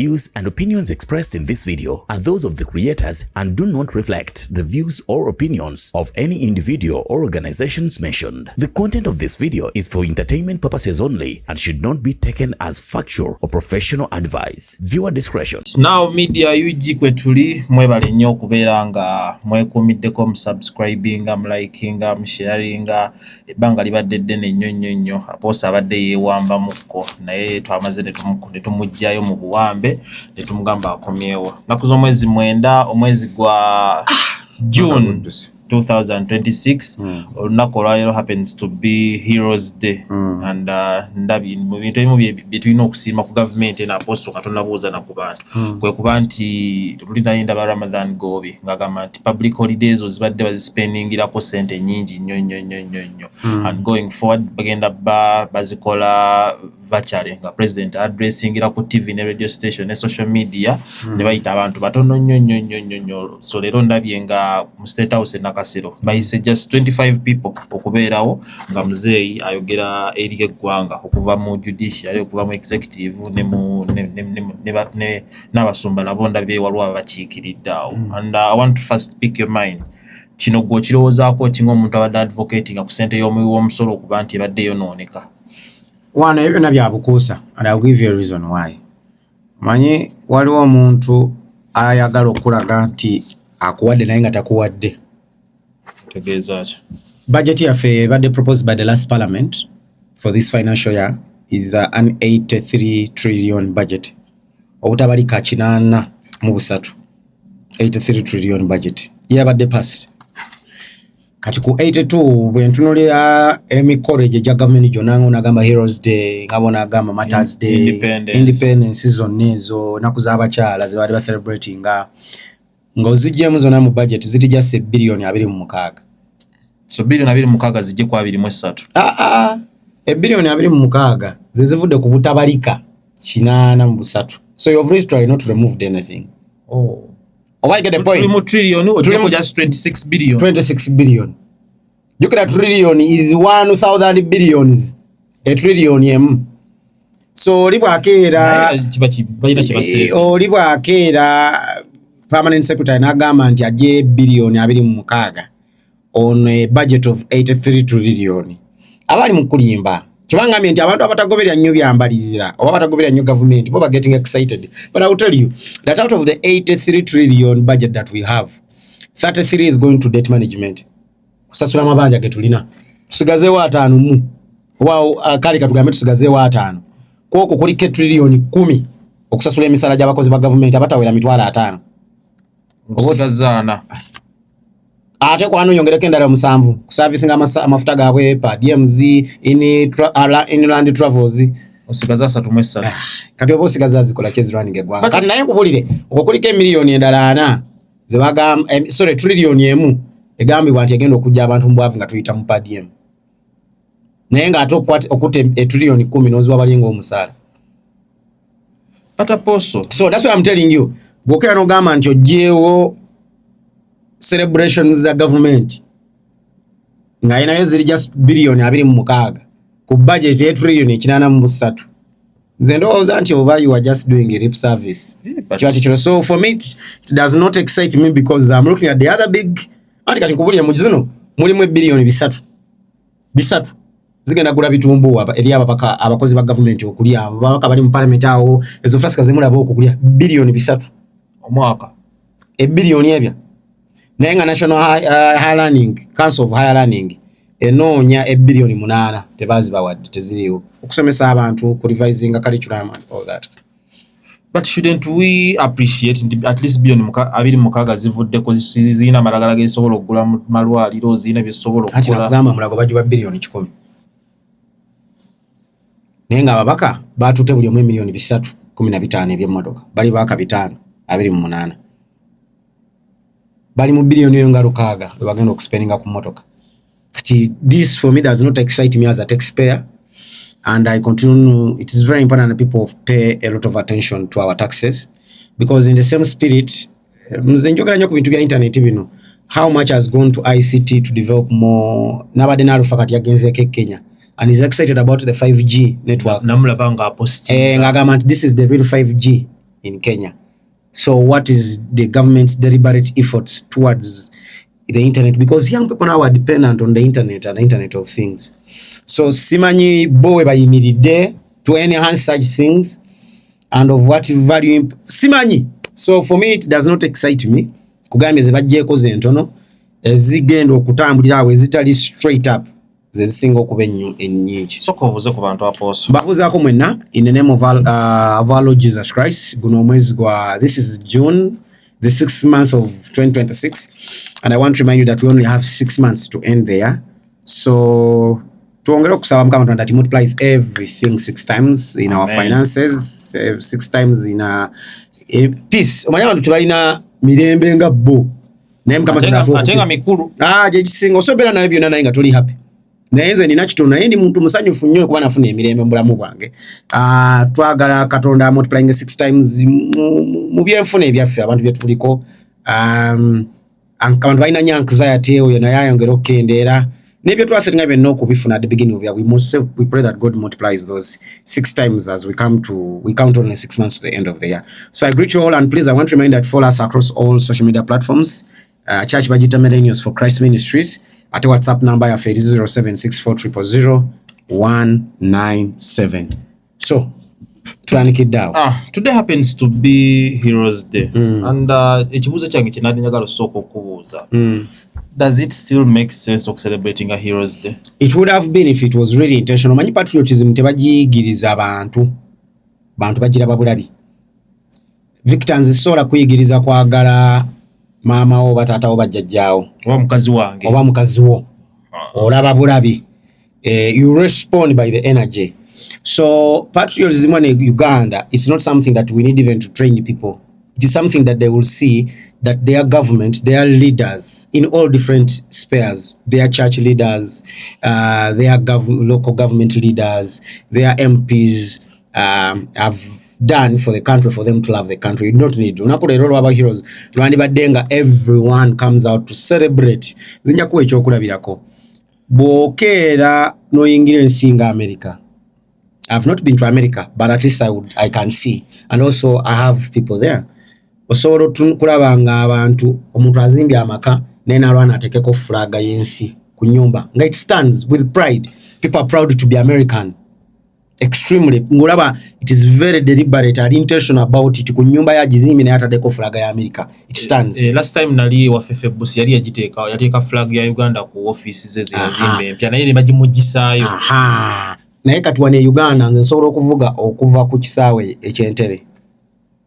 views and opinions expressed in this video are those of the creators and do not reflect the views or opinions of any individual or organizations mentioned. The content of this video is for entertainment purposes only and should not be taken as factual or professional advice. Viewer discretion. Now media yuji kwetuli mwebale nnyo okubeera nga mwekuumiddeko mu subscribing, mu liking, mu sharing, ebbanga libadde ddene nnyo apoosa abadde yeewamba mukko naye twamaze ne tumugjayo mu buwambe ne tumugamba akomyewo. Naku z'omwezi 9 omwezi gwa June 2026 olunaku olwaleero happens to be Heroes Day and ndabi mu bintu ebimu bye tulina okusiima ku gavumenti na apostle Katonda buuza na ku bantu kwe kuba nti tulina ndaba Ramadan gobi ngagamba nti public holidays ozibadde bazispendingirako sente nyingi nnyo and going forward bagenda bazikola virtually nga president addressingira ku TV ne radio station ne social media ne bayita abantu batono nnyo so leero ndabye nga mu State House Kasiro bayise just 25 people okubeerawo nga muzeeyi ayogera eri eggwanga okuva mu judiciary okuva mu executive ne n'abasumba nabo ndabye waliwo abakiikiriddeawo and I want to first pick your mind kino gwe kirowoozaako kinga omuntu abadde advocating ku ssente y'omuwi w'omusolo okuba nti ebadde yonooneka. Wano ebyo nabyo abukuusa and I'll give you a reason why. Manyi waliwo omuntu ayagala okulaga nti akuwadde naye nga takuwadde. Budget yaffe badde proposed by the last parliament for this financial year is an 83 trillion budget. Obutabalika 83 trillion budget. Yabadde passed. Kati ku 82 bwe ntunulira emikolo gya government gyonna nagamba Heroes Day, ngabona agamba Mothers Day, Independence zonna ezo naku z'abakyala ze bali ba celebrating ng'ozijjemu zonna mu budget ziri just billion 26. So billion 26 zijje ku 23. Billion 26 zivudde ku butabalika 83. So you've really tried not to remove anything. Oh. Oh, I get the point. 3 trillion or just 26 billion. 26 billion. You get a trillion is 1,000 billions. A trillion So libwa akera permanent secretary nagamba nti aje billion 26 on a budget of 83 trillion. Abali mu kulimba kibangambye nti abantu abatagoberera nnyo byambalirira oba batagoberera nnyo government bo getting excited. But I will tell you that out of the 83 trillion budget that we have, 33 is going to debt management. Kusasula mabanja getulina tusigazeewo 5 mu wao kali katugambe tusigazeewo 5 kwoko kuli trillion 10 okusasula emisala gy'abakozi ba government abatawera mitwala 5 obusigazana ate kwano yongereke endala 7 ku servicing amafuta gaabwe pa DMZ inland travels osigaza 3 kati obo osigaza zikola chezi running egwanga kati naye nkubulire okukulika emiliyoni endala 4 zebagamba sorry trillion emu egambibwa nti egenda okujja abantu mbwavu nga tuyita mu PDM naye nga ate okute trillion 10 noziwa balinga omusala ataposo. So that's why I'm telling you bwokera n'ogamba nti ogyewo celebrations za government nga inayo ziri just billion 26 ku budget ya trillion 83 nze ndowooza nti oba you are just doing a lip service. So for me it does not excite me because I'm looking at the other big anti kati nkubulire mu zino mulimu billion 3 zigenda gula bitumbuwa eri abapaka abakozi ba government okulya abapaka bali mu parliament awo ezo frasika zemulaba okukulya billion 3 omwaka billion ebya naye nga National Higher Learning Council of Higher Learning enoonya billion 8 tebazibawadde teziriwo okusomesa abantu ku revising curriculum and all that. But shouldn't we appreciate at least billion 26 zivudde ko zina malagala gesobola okugula malwaliro zina bisobola okukola ati nakugamba mulago bajiba billion 10 naye nga ababaka batute buli omwe million 315 eby'emmotoka bali baka 5 28 bali mu billion yo nga 6 bagenda okuspendinga ku mmotoka. Kati this for me does not excite me as a taxpayer and I continue. It is very important that people pay a lot of attention to our taxes because in the same spirit mzenjogera nnyo ku bintu bya internet bino how much has gone to ICT to develop more nabade nalufa kati yagenze ke Kenya and is excited about the 5G network. Namulabanga posting ngagamba this is the real 5G in Kenya. So what is the government's deliberate efforts towards the internet? Because young people now are dependent on the internet and the internet of things. So simanyi bowe bayimiridde to enhance such things and of what value simanyi. So for me it does not excite me kugambye ze bajjeko ze ntono ezigenda okutambulira awo ezitali straight up ze zisinga okuba ennyingi. Soko obuze ku bantu aposo babuzaako mwenna in the name of our Lord Jesus Christ. Guno omwezi gwa this is June, the 6th month of 2026, and I want to remind you that we only have 6 months to end there. So tuongere okusaba Mukama Katonda that he multiplies everything 6 times in our finances, 6 times in peace. Omanya abantu tebalina mirembe nga bo naye Mukama Katonda atenga mikulu gye kisinga osobera naye byonna naye nga tuli happy. Naye nze nina kitono naye ndi muntu musanyufu nnyo kuba nafuna emirembe mu bulamu bwange. Twagala Katonda multiplying 6 times mu byenfuna ebyaffe abantu bye tuliko. Abantu balina nnyo anxiety oyo naye ayongera okukendeera n'ebyo twasetinga byonna okubifuna at the beginning of the year. We pray that God multiplies those 6 times as we count only 6 months to the end of the year. So I greet you all, and please I want to remind that follow us across all social media platforms. Church Budget Millennials for Christ Ministries. At WhatsApp number ya 0764000197. So tuandikidde awo. Today happens to be Heroes Day. And ekibuuzo kyange kye nali njagala osooka okubuuza. Does it still make sense of celebrating a Heroes Day? It would have been if it was really intentional. Manyi patriotism tebagiyigiriza bantu bagiraba bulabi. Victors zisobola kuyigiriza kwagala maama wo batata wo bajjajjaawo oba mukazi wange oba mukazi wo olaba bulabi. You respond by the energy. So patriotism in Uganda is not something that we need even to train people. It is something that they will see that their government, their leaders in all different spheres, their church leaders, their local government leaders, their MPs have done for the country, for them to love the country. You don't need to. Unakuta role about heroes. Rwandi badenga, everyone comes out to celebrate. Zinja kuwe chokulabirako. Bokera no ingire nsinga America. I've not been to America, but at least I can see. And also I have people there. Osobola kulabanga abantu omuntu azimbi amaka nena alwana atekeko flag yensi ku nyumba nga it stands with pride. People are proud to be American. Extremely. Ngulaba, it is very deliberate and intentional about it. Ku nyumba ya jizimbi na atadeko flag ya America. It stands. Last time nali wa Fefebus yali yateka flag ya Uganda ku offices ze yazimbe. Pya naye bagimugisayo. Naye katuwane Uganda nze nsobola okuva ku kisaawe eky'Entebbe.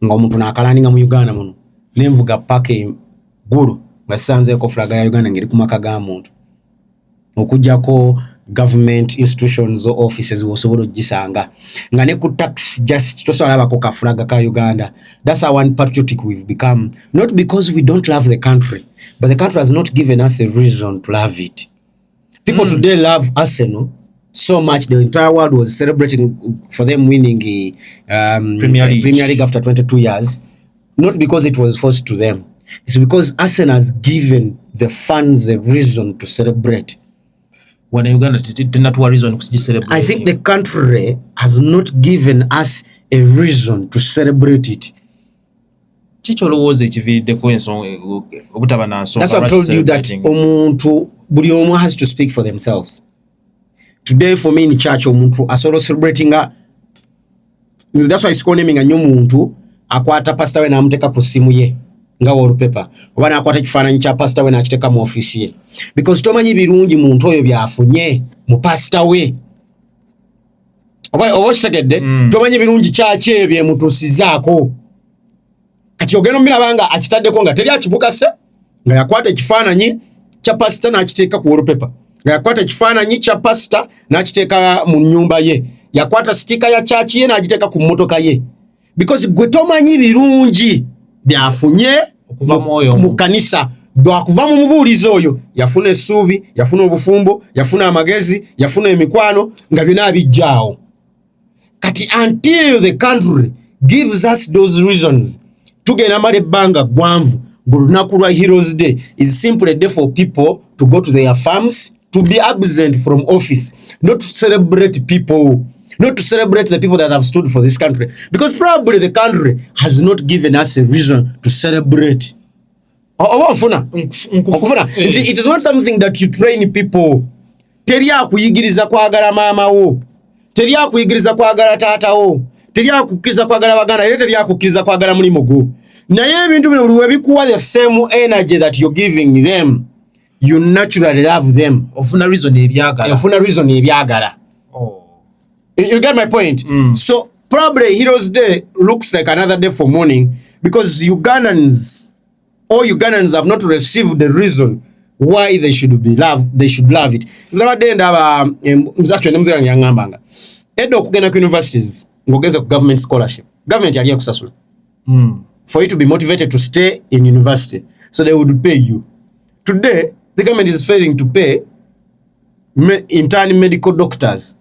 Nga omuntu nakalaninga mu Uganda muno nenvuga pake guru nga sanzeeko flag ya Uganda ngeri ku maka ga muntu okujjako government institutions or offices wosobola ogisanga nga ne ku tax just tosobola abako ka flag ka Uganda. That's how unpatriotic we've become, not because we don't love the country, but the country has not given us a reason to love it. People today love Arsenal so much. The entire world was celebrating for them winning Premier League after 22 years. Not because it was forced to them. It's because Arsenal has given the fans a reason to celebrate. When Uganda did not have a reason to celebrate. I think the country has not given us a reason to celebrate it. That's why I've told you that omuntu buli omu has to speak for themselves. Today for me in church omuntu asolo celebrating that's why it's naming nnyo muntu akwata pastor we namuteka ku simu ye nga wallpaper oba nakwata kifaananyi kya pastor we nakiteka mu office ye, because tomanyi birungi muntu oyo byafunye mu pastor we oba kitegedde. Tomanyi birungi kyaki ebyo emutuusizaako. Kati ogenda omulabanga akitaddeko nga teri akibukase nga yakwata ekifaananyi kya pastor n'akiteeka ku wallpaper, nga yakwata ekifaananyi kya pastor n'akiteeka mu nnyumba ye, yakwata sticker ya church ye n'agiteeka ku mmotoka ye, because gwe tomanyi birungi byafunye mu kanisa. Bwakuva mu mubuulizi oyo yafuna essuubi, yafuna obufumbo, yafuna amagezi, yafuna emikwano nga byonna bijjaawo. Kati until the country gives us those reasons, tugenda mala ebbanga ggwanvu. Olunaku lwa Heroes Day is simply a day for people to go to their farms, to be absent from office, not to celebrate people. not to celebrate the people that have stood for this country, because probably the country has not given us a reason to celebrate. It is not something that you train people. Teri akuyigiriza kwagala mama wo, teri akuyigiriza kwagala taata wo, teri akukiriza kwagala baganda, era teri akukiriza kwagala mulimo gwo. Naye ebintu bino buli webikuwa the same energy that you're giving them, you naturally love them. Ofuna reason ebyagala. You get my point? So probably Heroes Day looks like another day for mourning, because Ugandans have not received the reason why they should be loved. They should love it. Zabadde ndaba mzachwe nemuzira nyangambanga. Edo kugenda ku universities ngogeza ku government scholarship. Government yali yakusasula. For you to be motivated to stay in university, so they would pay you. Today the government is failing to pay intern medical doctors.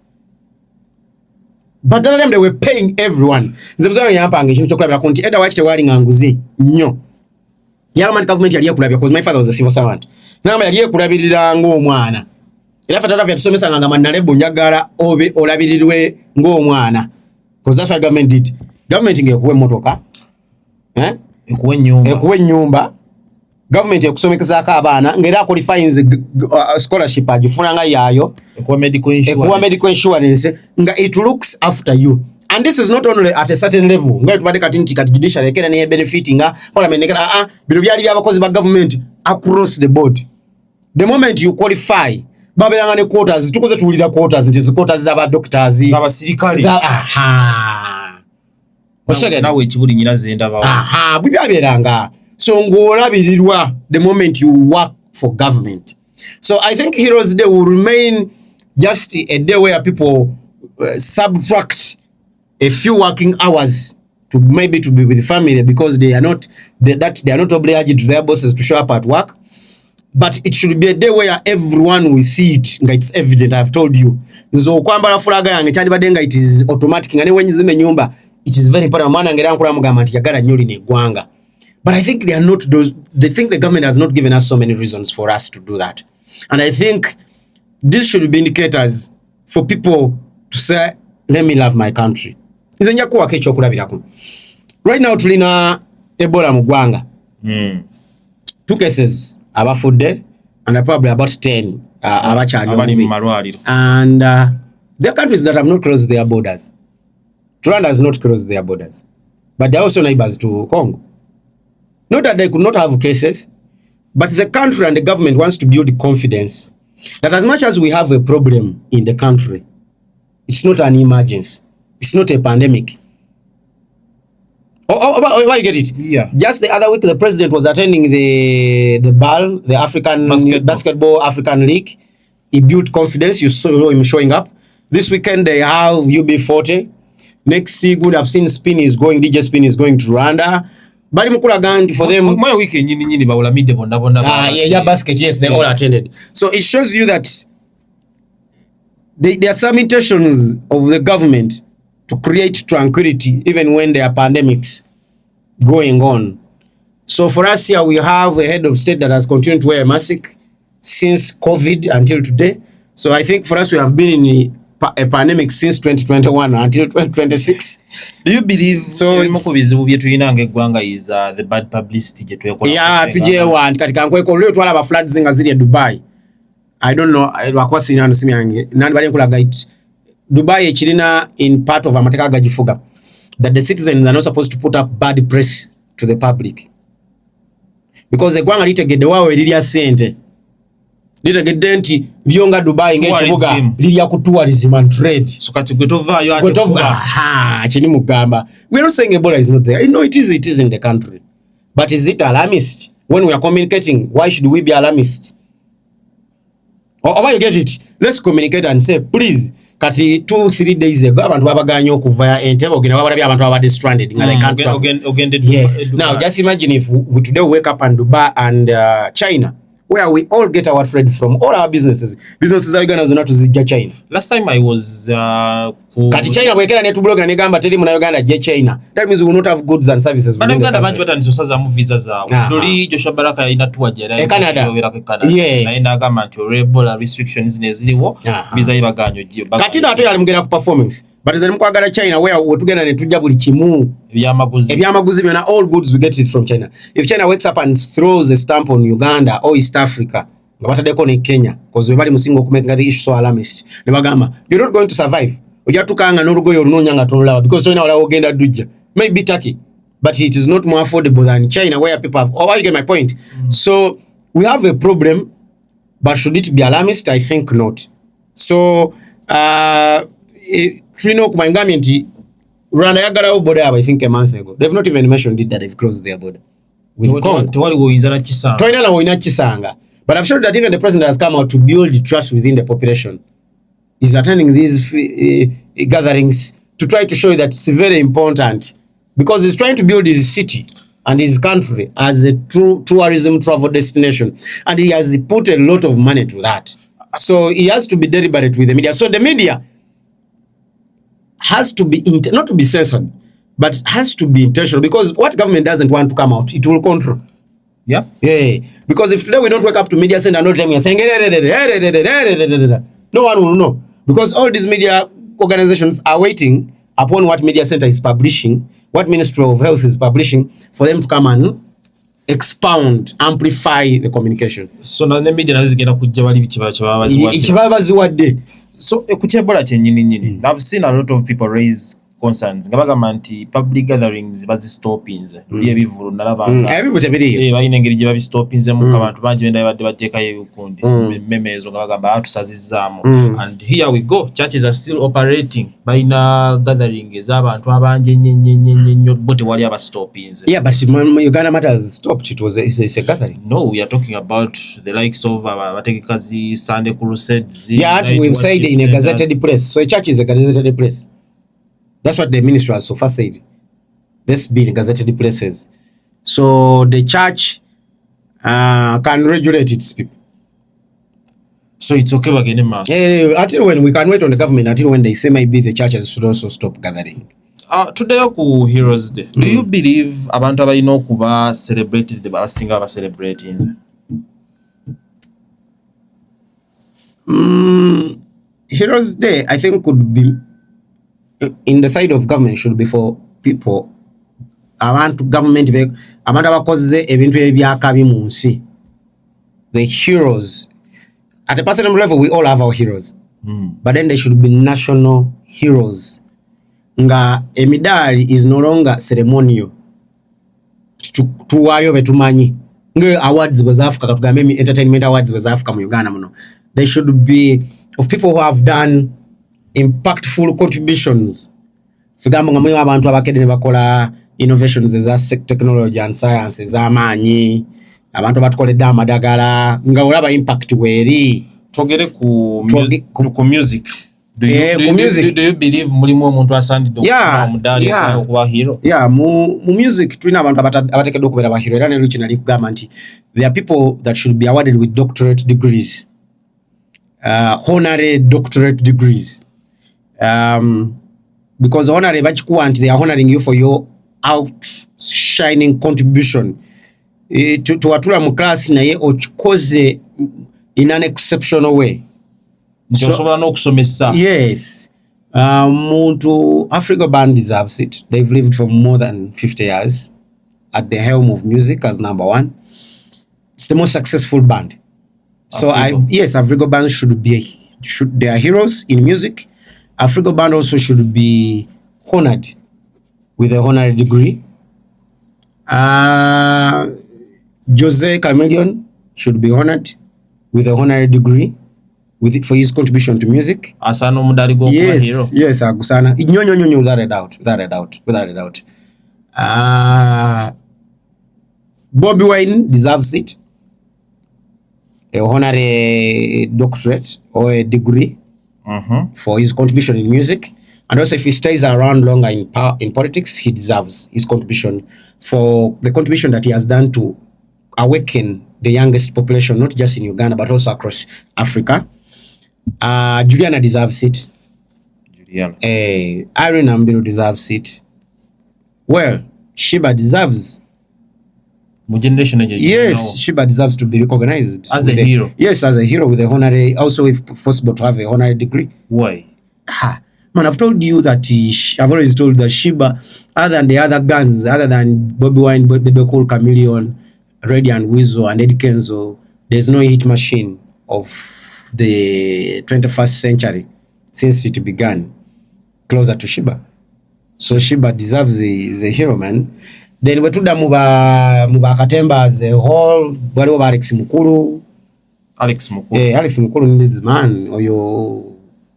But that time they were paying everyone. Nzebuzanga yampanga ekintu kyokulabira ku nti edda wakite wali nganguzi nnyo. Yamani government yali yekulabira, because my father was a civil servant. Nama yali yekulabirira ng'omwana. Era ffe taata yatusomesa nga Nalebo njagala obe olabirirwe ng'omwana. Because that's what government did. Government ngekuwa emmotoka. Ekuwa ennyumba. Government ekusomekesako abaana ng'era qualifies scholarship agifuna nga yaayo. Ekuwa medical insurance nga it looks after you. And this is not only at a certain level. Nga tubade kati nti kati judiciary ekera ne benefiting parliament ekera bino byali byabakozi ba government across the board. The moment you qualify, babelanga ne quotas, tukoze tuwulira quotas, nti quotas z'aba doctors, z'abasirikale. Oshage nawe ekibuli nyina zenda bawo. Bibyaberanga. So ng'olabirirwa the moment you work for government. So I think Heroes Day will remain just a day where people subtract a few working hours to maybe to be with the family, because they are not obliged to their bosses to show up at work. But it should be a day where everyone will see it. It's evident. I've told you. So kwambala fulaga yange kyali badenga, it is automatic. Ngane wenye zime nyumba, it is very important. Mana ngera nkula mugamba nti yagala nyoli ne gwanga. But I think they are not those. They think the government has not given us so many reasons for us to do that. And I think this should be indicators for people to say, let me love my country. Nzenja kuwa kecho kulabirako. Right now tulina Ebola mu ggwanga. 2 cases abafudde and probably about 10 abali mu malwaliro. And there are countries that have not crossed their borders. Rwanda has not crossed their borders, but they are also neighbors to Congo. Not that they could not have cases, but the country and the government wants to build confidence that as much as we have a problem in the country, it's not an emergency. It's not a pandemic. Why you get it? Yeah. Just the other week, the president was attending the BAL, the African Basketball African League. He built confidence. You saw him showing up. This weekend they have UB40. Next season, I've seen DJ Spin is going to Rwanda. Bali mukula gandi for them. My weekend nyini bawulamide bonna. Yeah, basket. Yes, they all attended. So it shows you that there are some intentions of the government to create tranquility even when there are pandemics going on. So for us here, we have a head of state that has continued to wear a mask since COVID until today. So I think for us, we have been in a pandemic since 2021 until 2026. Do you believe so bizibu byetu inanga eggwanga is the bad publicity je twekola? Yeah, tujewa katika nkweko leo twala ba floods nga ziri Dubai. I don't know wakwasi nano simi yange nani bali nkulaga it Dubai echirina in part of amateka gajifuga that the citizens are not supposed to put up bad press to the public, because eggwanga litegedde wawe lirya sente litegedde nti byonga Dubai ng'ekibuga lirya ku tourism and trade. So kati gwe tovaayo ate kuba kini mugamba. We are not saying Ebola is not there. No, it is in the country. But is it alarmist? When we are communicating, why should we be alarmist? Or you get it? Let's communicate and say, please, kati 2-3 days ago, abantu babaganya okuva Entebbe ogenda babalabye abantu abadde stranded nga they can't travel. Yes. Now, just imagine if we today wake up in Dubai and China, where we all get our trade from, all our businesses are Uganda zonna tuzijja China. Last time I was kati China bwekera ne tublogera ne gamba teri muna Uganda je China. That means we will not have goods and services. Bana Uganda banji batanisosaza mu visa zaawo. Loli Joshua Baraka yalina tuwajera Canada. Yes. Na agamba nti Ebola restrictions ne ziliwo visa yibaganya ojje. Kati nato yali mugera ku performance. but nze mukwagala China where wetugenda ne tujja buli kimu ebyamaguzi byonna all goods we get it from China. If China wakes up and throws a stamp on Uganda or East Africa nga bataddeko ne Kenya because we bali musinga okumaking the issue so alarmist ne bagamba you're not going to survive ojja tukanga n'olugoye olunonya nga tolulaba because China wala ogenda dujja maybe Turkey but it is not more affordable than China where people have you get my point. So we have a problem, but should it be alarmist? I think not. So Trino kumangami nti Rwanda yagalawo border I think a month ago. They've not even mentioned it that they've closed their border with Congo. Toina la woina chisanga. But I'm sure that even the president has come out to build trust within the population. He's attending these gatherings to try to show that it's very important because he's trying to build his city and his country as a true tourism travel destination, and he has put a lot of money to that. So he has to be deliberate with the media. So the media has to be not to be censored, but has to be intentional, because what government doesn't want to come out, it will control. Yeah. Because if today we don't wake up to media center and not them, we are saying no one will know, because all these media organizations are waiting upon what media center is publishing, what Ministry of Health is publishing, for them to come and expound, amplify the communication. So na media nazigenda kujja bali bikibabaziwadde. So kuchebola kyennyini I've seen a lot of people raise concerns nga bagamba nti public gatherings bazistopinze ebivulu nalabanga ebivu tebiriyo balina engeri gye babistopinzemu abantu bangi benda badde bateekayo ebikundi memezo nga bagamba atusazizaamu and here we go, churches are still operating balina gathering ez'abantu abangi nnyo bo tewali abastopinze. Yeah, but Uganda Matters stopped. It was a gathering. No, we are talking about the likes of abategekazi Sunday crusades. Yeah, we've said in a gazetted place. So a church is a gazetted place. That's what the ministry has so far said. This being gazetted places. So the church can regulate its people. So it's okay again, ma. Until when we can wait on the government, until when they say maybe the churches should also stop gathering. Today ku Heroes Day. Do you believe abantu abalina okuba celebrated the basinga ba celebrating? Heroes Day, I think, could be in the side of government, should be for people. Abantu government abantu abakoze ebintu ebyakabi mu nsi. The heroes. At a personal level, we all have our heroes. But then they should be national heroes. Nga emidali is no longer ceremonial. Tuwayo betumanyi. Nga awards was Africa, katugamemi entertainment awards was Africa mu Uganda muno. They should be of people who have done impactful contributions. Fugamba nga mulimu abantu abakedde ne bakola innovations eza technology and science ez'amaanyi, abantu abatukoledde amadagala nga olaba impact weeri. Togere ku music. Do you believe mulimu omuntu asandidde okuba omuddaali okuba hero? Yeah, mu music tulina abantu abateekeddwa okubeera ba hero, era ne Luchi nali kugamba nti there are people that should be awarded with doctorate degrees, honorary doctorate degrees, because honorary bakikuwa nti they are honoring you for your outshining contribution. Tuwatula mu class naye okikoze in an exceptional way. Yes. Muntu Africa Band deserves it. They've lived for more than 50 years at the helm of music as number one. It's the most successful band. So Africa Band they are heroes in music. Africa Band also should be honored with a honorary degree. Jose Chameleon should be honored with a honorary degree for his contribution to music. Asano mudali go hero. Yes, agusana. Nyo, without a doubt. Bobby Wine deserves it. A honorary doctorate or a degree for his contribution in music. And also, if he stays around longer in politics, he deserves his contribution for the contribution that he has done to awaken the youngest population, not just in Uganda, but also across Africa. Juliana deserves it. Irene Ambiru deserves it. Well, Sheebah deserves. Yes, Sheebah deserves to be recognized as a hero. Yes, as a hero with a honorary, also if possible to have a honorary degree. Why? Man, I've told you that I've always told that Sheebah, other than the other guns, other than Bobby Wine, Bebe Cool, Chameleon, Reddy and Weasel and Eddie Kenzo, there's no hit machine of the 21st century since it began closer to Sheebah. So Sheebah deserves a hero, man. Then wetuda muba Katemba as a whole, waliwo ba Alex Mukulu. Alex Mukulu. Alex Mukulu needs man oyo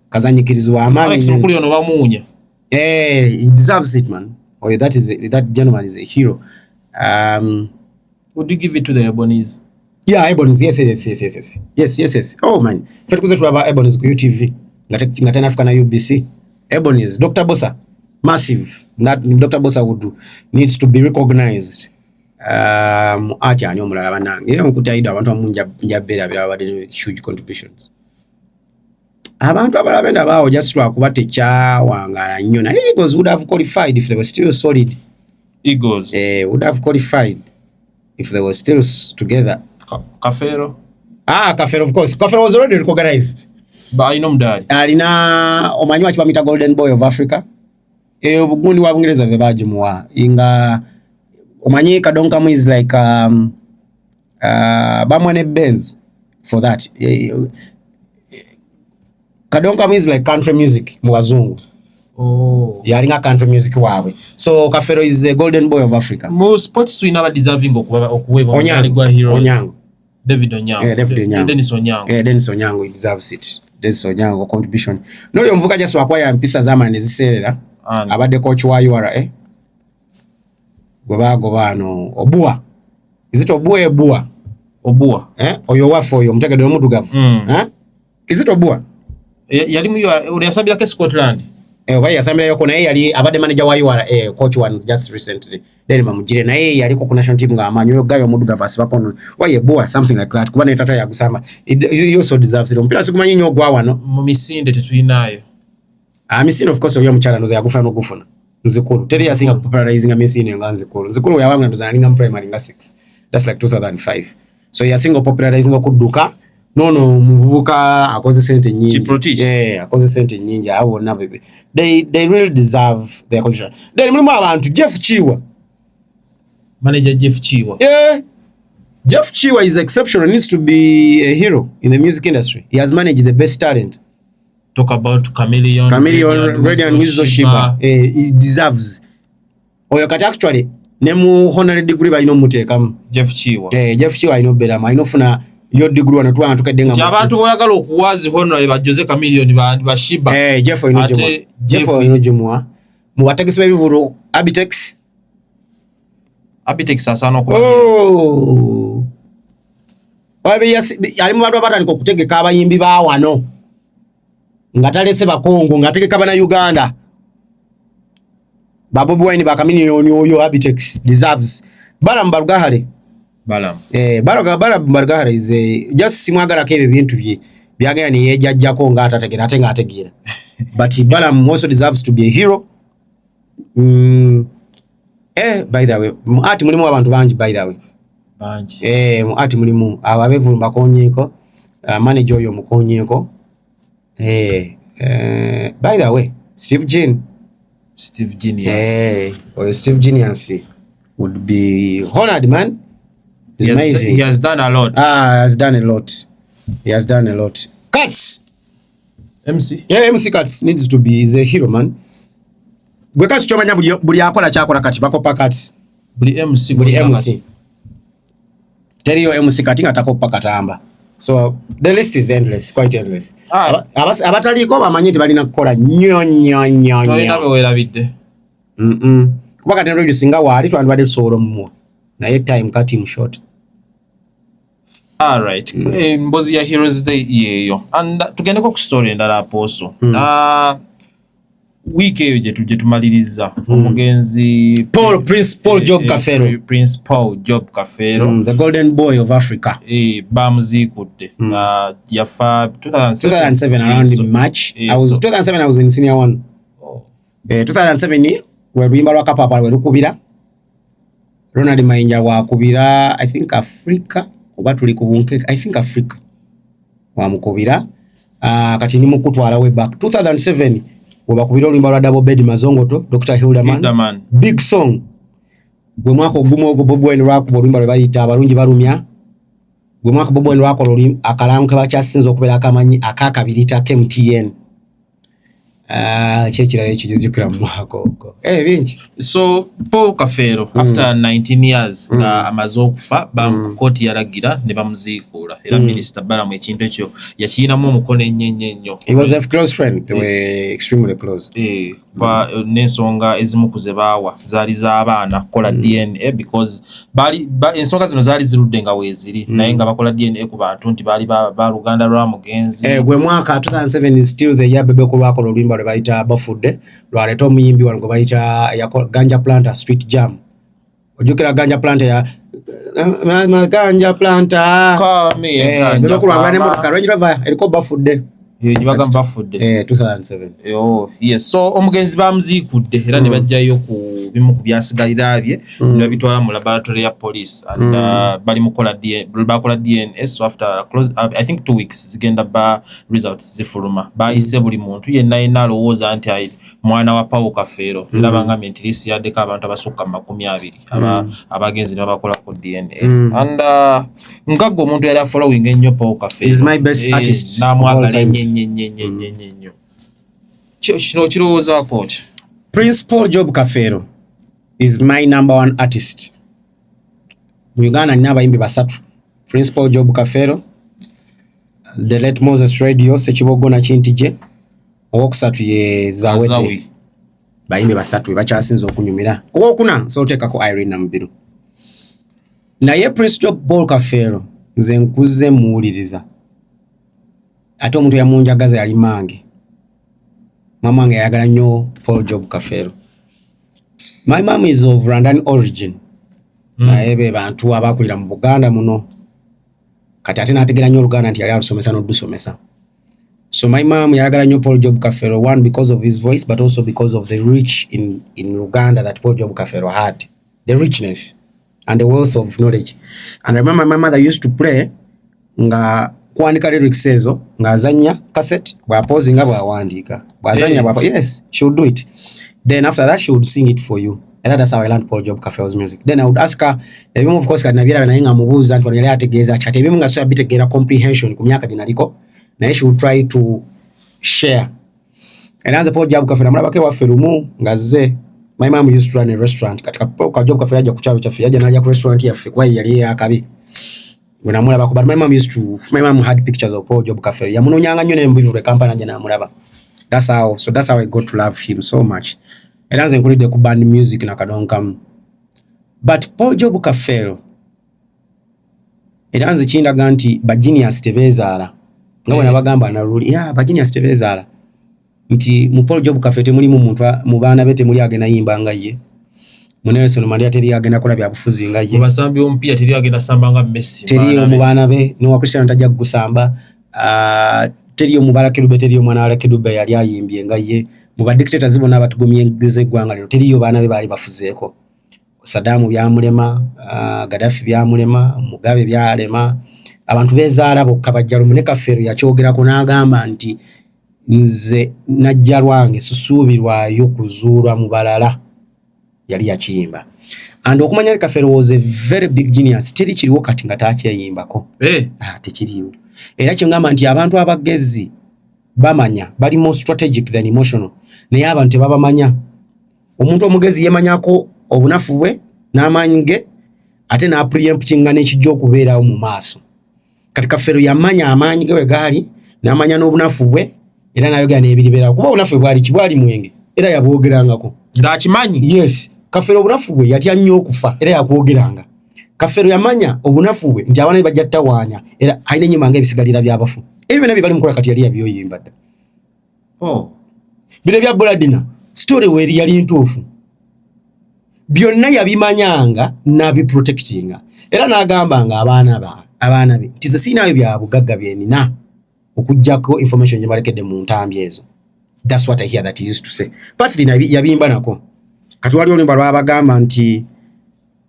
kazanyikirizo wa amani. Alex Mukulu yono bamunya. He deserves it, man. Oyo that gentleman is a hero. Would you give it to the Ebonies? Yeah, Ebonies, yes. Oh man, fete kuze tulaba Ebonies ku UTV nga tena Africa na UBC. Ebonies, Dr. Bosa, massive. That Dr. Bosa needs to be recognized. Ati ani omulala banange nkutaida abantu amunjabera birabade huge contributions. Abantu abalabenda bawo just lwakuba tekyawangala nnyo na Eagles would have qualified if they were still solid. Eagles would have qualified if they were still together. Kafeero. Kafeero, of course. Kafeero was already recognized. But I know mdali. Alina omanyi wakibamita Golden Boy of Africa. Obugundi wa Bungereza bwe bajimuwa. Inga omanyi Kadonkamu is like bamwane Benz for that. Kadonkamu is like country music mu wazungu. Oh. Yalinga country music wawe. So Kafeero is a Golden Boy of Africa. Most sports we never deserving okuweba Onyango. Hero. Onyango. David Onyango. David Onyango. Dennis Onyango. Dennis Onyango, he deserves it. Dennis Onyango contribution. Noli omuvuka just wakwaya mpisa zamani eziserera. Abadde coach wa URA. Gwe bano Obua. Is it Obua? Obua. Oyo wafo oyo mutegedde omudugavu. Is it Obua? Yali mu yasambira ke Scotland. Oba yasambira yoko naye yali abadde manager wa URA, coach one just recently. Then mamujire naye yali ku national team nga amanyo gayo omudugavu asibakono. Why Obua, something like that. Kuba ne tata ya gusamba. He also deserves it. Mpira sikumanyi nyo gwa wano. Mu misinde tetuyinayo. Misinde of course oyo mukyala ndoza yagufuna n'okufuna. Nzikulu. Teri yasinga popularizing misinde nga nzikulu. Nzikulu yawanga ndoza nalinga primary nga 6. That's like 2005. So yasinga popularizing okudduka. No muvubuka akoze sente nyingi. Akoze sente nyingi abo na bebe. They really deserve their contribution. Then mulimu abantu Jeff Chiwa. Manager Jeff Chiwa. Jeff Chiwa is exceptional, needs to be a hero in the music industry. He has managed the best talent. Talk about Chameleon, Reddy and Weasel, Sheebah. He deserves. Oyo kati actually nemu honorary degree ba ino mutekamu. Jeff Chiwa. Jeff Chiwa ino belama inofuna yo degree wano tuwa tukadenga. Abantu boyagala okuwazi honorary ba Jose Chameleon ba Sheebah. Jeff ino jumwa. Jeff ino jumwa. Mu bategesi b'ebivulu Abitex asano kwa. Wabe yalimu bantu abatandika okutegeka abayimbi ba wano. Nga talese bakongo nga tegeka bana Uganda. Bobi Wine ba Chameleon oyo Abitex deserves. Balam Bargahare. Bargahare is just simwagala kebe bintu bye. Byagaya ni yejjako nga atategera ate nga ategira. But Balam also deserves to be a hero. By the way, muati mulimu abantu banji by the way. Muati mulimu ababevu bakonyeko, manager oyo mukonyeko. By the way, Steve Genius. Steve Genius would be honored, man. He's amazing. He has done a lot. He has done a lot. Cuts. MC. MC Cuts needs to be a hero, man. Gwe kasi chomanya buli akola kyakola kati bakopa kati. Buli MC. Teriyo MC kati nga takopa katamba. So the list is endless, quite endless. Abataliko bamanyi nti balina kukola nnyo. Tolina bewerabidde. Kuba kati nero singa wali twandibadde tusobola mu. Naye time kati short. All right. Mbozi ya Heroes Day yeyo. And tugendeko ku story endala aposo. Week eyo je tumaliriza omugenzi Prince Paul Job Kafeero, the Golden Boy of Africa. Bamuzikudde yafa 2007 around in March. 2007 I was in senior 1. 2007 we luyimba lwa kapapa lwe lukubira Ronald Mayinja wakubira I think Africa oba tuli ku bunke I think Africa wamukubira kati ni mukutwala we back 2007 wabakubira oluyimba lwa Double Bed Mazongoto Dr. Hildaman big song gwe mwaka ogumu ogwo Bob Wine lwakuba oluyimba lwe bayita abalungi balumya gwe mwaka Bob Wine lwakola oluyimba akalamu ke bakyasinza okubeera akamanyi akakabirita KMTN kyekirala ekijuzukira mu mwaka ogwo bingi. So Paul Kafeero after 19 years nga amaze okufa bamukooti yalagira ne bamuziikuula era minisita Balamu ekintu ekyo yakiyinamu omukono ennyo. He was a close friend. They were extremely close. N'ensonga ezimu ku ze baawa zaali z'abaana kukola DNA because ensonga zino zaali zirudde nga weeziri naye nga bakola DNA ku bantu nti baali ba Luganda lwa mugenzi. Gwe mwaka 2007 is still the year Bebeko lwakola oluyimba lwe bayita Bafudde lwaleeta omuyimbi wano gwe bayita Ganja Planter Street Jam. Ojjukira Ganja Planter ya Ganja Planter Bebeko lwagala n'emmotoka Range Rover eriko Bafudde. Bagamba Bafudde 2007. Yes, so omugenzi bamuziikudde era ne bajjayo ku bimu ku byasigalira bye ne babitwala mu laboratory ya police and bali bakola DNA. So after I think 2 weeks zigenda ba results zifuluma bayise buli muntu yenna alowooza nti mwana wa Paul Kafeero era bangambye nti lisi yaddeko abantu abasukka 20 abagenzi ne bakola ku DNA and nkaggo omuntu yali following ennyo Paul Kafeero is my best artist namwagala nnyo. Kino kirowooza coach. Prince Paul Job Kafeero is my number 1 artist. Mu Uganda nina abayimbi basatu. Prince Paul Job Kafeero, the late Moses Radio Sekibogo na Kintije, owokusatu ye Zawedde. Bayimbi basatu bakyasinza okunyumira. Owokuna so oteekako Irene Namubiru. Naye Prince Job Paul Kafeero nze nkuze muwuliriza. Ate omuntu yamunjagaza yali mange. Mama wange yayagala nnyo Paul Job Kafeero. My mom is of Rwandan origin. Naye be bantu abakulira mu Buganda muno. Kati ate n'ategera nnyo Oluganda nti yali alusomesa n'oddusomesa. So my mom yayagala nnyo Paul Job Kafeero, one because of his voice but also because of the reach in Uganda that Paul Job Kafeero had. The richness and the wealth of knowledge. And I remember my mother used to play nga kuandika lyrics ezo nga azanya cassette bw'apoozi nga bw'awandiika bw'azanya bw'apa yes she would do it, then after that she would sing it for you and that's how I learned Paul Job Kafeero's music. Then I would ask her ebimu of course kati nabyera naye nga mubuuza nti yali ategeeza kyate ebimu nga so yabitegeera comprehension ku myaka ginaliko naye she would try to share and as Paul Job Kafeero mulabake waffe lumu nga zze my mom used to run a restaurant katika Paul Job Kafeero yajja ku kyalo kyaffe yajja n'alya ku restaurant yaffe kuba yali akabi. When I'm mulaba, but my mom had pictures of Paul Job Kafeero. Yamunonyanga nnyo ne mbivu kampana nje na mulaba. That's how I got to love him so much. And as included the band music na kadonkam. But Paul Job Kafeero eranze kinda ganti ba genius tebezaala. Nga bwe nabagamba na ruli. Ba genius tebezaala. Nti mu Paul Job Kafeero mulimu muntu mu baana bete muli agena yimba nga ye. Nelson Mandela teri agenda kola bya bufuzi nga ye. Basambi ompia teri agenda samba nga Messi. Teri omubana be no Cristiano tajja gusamba. Teri omubala Kidube teri omwana wa Kidube yali ayimbye nga ye. Mu ba dictators zibona abatugumye ngeze gwanga lino teri yo bana be bali bafuzeeko. Saddam byamulema, Gaddafi byamulema, Mugabe byalema. Abantu bezaala bokka bajja lumune Kafeero yakyogera ko n'agamba nti nze najja lwange susuubirwayo kuzuulwa mu balala. Yali yakiyimba. And okumanya Kafeero was a very big genius. Teri kiriwo kati nga takyeyimbako. Tekiriwo. Era kyongamba nti abantu abagezi bamanya bali more strategic than emotional. Naye abantu tebabamanya. Omuntu omugezi yemanyako obunafu bwe n'amaanyi ge ate n'apreemptinga n'ekijja okubeerawo mu maaso. Kati Kafeero yamanya amaanyi ge we gaali n'amanya n'obunafu bwe era n'ayogera n'ebiribeerawo. Kuba obunafu bwe bwali mwenge era yabwogerangako. Ng'akimanyi? Yes. Kafeero obunafu bwe yatya nnyo okufa era yakwogeranga. Kafeero yamanya obunafu bwe nti abaana bajja tawaanya era alina ennyimba ng'ebisigalira by'abafu. Ebyo byonna bye bali mukola kati yali yabyoyimba dda. Bino bya Buladina story weeri yali ntuufu. Byonna yabimanyanga n'abiprotectinga. Era n'agambanga abaana be nti ze siinaayo bya bugagga bye nina okuggyako information gye balekedde mu ntambi ezo. That's what I hear that he used to say. Partly yabimba nako. Kati wali oluyimba lwabagamba nti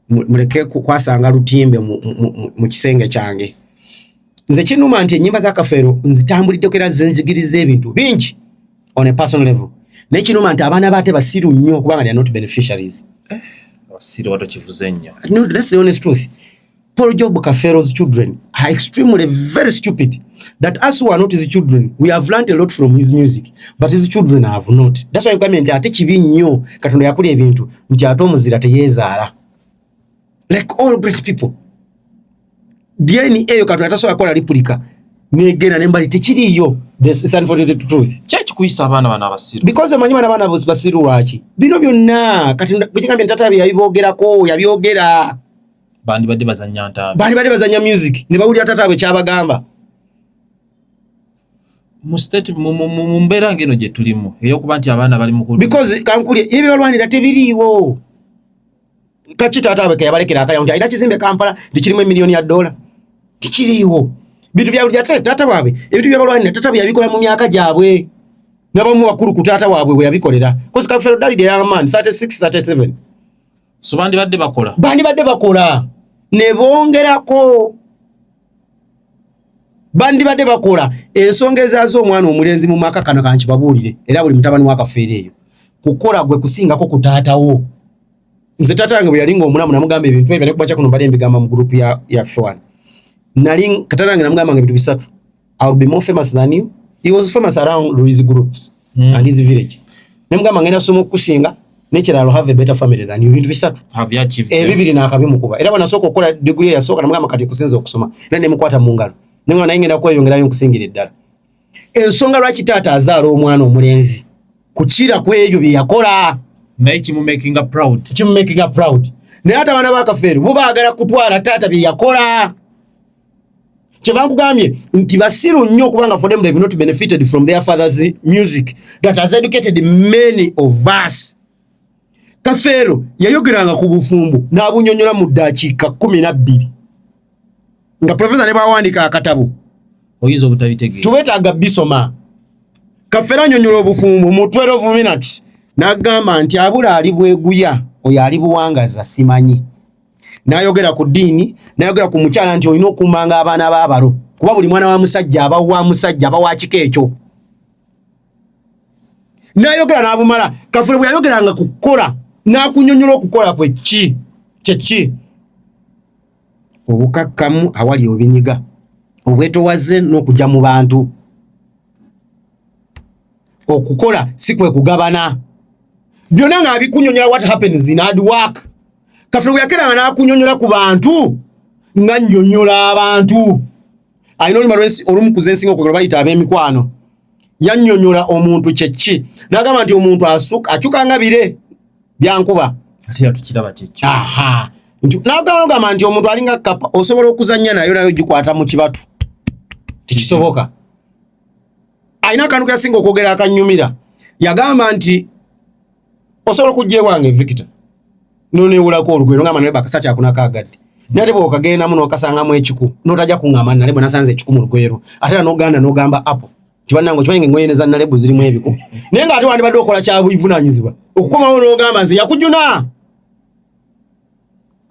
muleke kwasanga lutimbe mu kisenge kyange. Nze kinuma nti ennyimba za Kafeero nzitambuliddeko era zinjigiriza ebintu bingi on a personal level. naye kinoma nti abaana baate basiru nnyo kubanga they are not beneficiaries. Abasiru batokivuze nnyo. No, that's the honest truth. Paul Job Kafeero's children are extremely very stupid. That us who are not his children, we have learned a lot from his music, but his children have not. That's why I'm saying ate kibi nnyo Katonda yakula ebintu nti ate omuzira teyeezaala. Like all great people. DNA eyo Katonda tasobola kola replica. Negena nembali tekiriyo. This is unfortunate truth. Church kuyisa abaana bana abasiru. Because omanyi bana basiru lwaki? Bino byonna Katonda bikambye ntata yabibogerako yabyogera. Bandi badde bazanya ntambi. Bandi badde bazanya music. Ne bawulira tata abwe kyabagamba. Mu state mu mbeera ngeno gye tulimu eyokuba nti abaana bali mu because kankuli ebyo balwanira tebiriiwo. Kaki tata abwe yabalekera akaya nti ayina kizimbe Kampala ndikirimu $1 million. Tikiriiwo. Bintu bya bulya tata waabwe ebintu bya balwanira tata bwe yabikola mu myaka gyabwe. Nabamu bakulu ku tata waabwe bwe yabikolera. Because Kafeero died young man 36 37. So bandi badde bakola. Bandi badde bakola. Ne bongerako. Bandi badde bakola ensonga ezaazo omwana omulenzi mu maka kano kankibabuulire era buli mutabani wa Kafeero eyo kukola gwe kusingako ku taatawo. Nze taata wange bwe yalinga omulamu namugamba ebintu ebyo nekubacha kuno mbadde mbigamba mu group ya F1. Nali taata wange namugamba ebintu bisatu. I will be more famous than you. He was famous around his groups and his village. Namugamba ngenda somo kusinga nekira I'll have a better family than you. Bintu bisatu. Have you achieved? Bibiri nakabimukuba. Era bana soko okola degree ya soka namugamba kati kusinza okusoma. Era ne mukwata mu ngalo. Nenga naye ngenda kweyongerayo nkusingira eddala. Ensonga lwaki taata azaala omwana omulenzi kukira kw'ebyo bye yakola. Naye kimu making her proud. Kimu making her proud. Naye ate abaana ba Kafeero bo baagala kutwala taata bye yakola. Kyeva nkugambye nti basiru nnyo kubanga for them they have not benefited from their father's music that has educated many of us. Kafeero yayogeranga ku bufumbo n'abunyonyola mu ddakiika 12. Nga professor ne bawandika akatabo. Oyizo obutabitegeera. Tuwetaaga bisoma. Kafeero anyonyola obufumbo mu 12 minutes. N'agamba nti abula ali bweguya oyo ali buwangaza simanyi. N'ayogera ku ddiini, n'ayogera ku mukyala nti olina okummanga abaana b'abalo. Kuba buli mwana wa musajja aba wa musajja aba wa kika ekyo. N'ayogera n'abumala. Kafeero bwe yayogeranga ku kukola n'akunyonyola okukola kwe ki? Kyeki? Obukakkamu awali obinyiga. Obwetowaze n'okujja mu bantu. Okukola si kwe kugabana. Byonna ng'abikunyonyola what happens in hard work. Kafeero bwe yakeranga n'akunyonyola ku bantu nga nnyonnyola abantu. Alina olumukuza ensinga okwogera bayita ab'emikwano. Yannyonnyola omuntu kyeki. N'agamba nti omuntu acuka nga bire byankuba. Ate yatukiraba kyeki. Aha. N'agamba nti omuntu alinga kapa osobola okuzannya nayo gikwata mu kibatu. Tikisoboka. Alina akantu kasinga okwogera akannyumira. Yagamba nti osobola okujja ewange Victor. N'oneewulako olugwero ngamba naye bakasati akunakaagadde. Nate bwe okagenda muno okasangamu ekiku n'otajja kuŋŋamba Nalebo nasanze ekiku mu lugwero. Ate era n'ogamba apo. Kibannango kimanyi ng'engoye za Nalebo zirimu ebiku. Naye ng'ate wandibadde okola kya buvunaanyizibwa. Okukomawo n'ogamba nze yakujuna.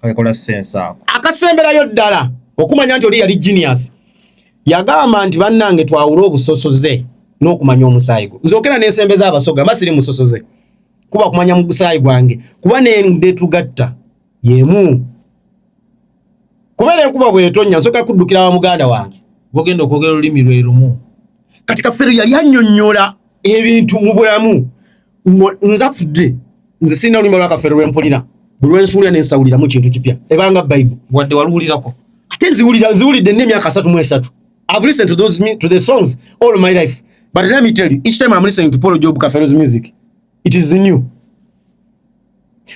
Kakola sense ako. Akasemberayo ddala okumanya nti oli yali genius. Yagamba nti bannange twawula obusosoze n'okumanya omusaayi gwo. Nzokera n'ensembeza abasoga basiri musosoze. Kuba kumanya mu busaayi gwange. Kuba n'ende tugatta yemu. Kubera enkuba bw'etonnya nsoka kuddukira wa muganda wange. Bogenda okwogera olulimi lwe lumu. Kati Kafeero yali annyonnyola ebintu mu bulamu. Nzapudde nze sirina olulimi lwa Kafeero lwempulira. Buli lwensuulira ne nsitawuliramu kintu kipya. Ebanga Bible. Wadde waluwulirako. Ate nziwulidde n'emyaka 33. I've listened to the songs all my life. But let me tell you, each time I'm listening to Paul Job Kafeero's music, it is new.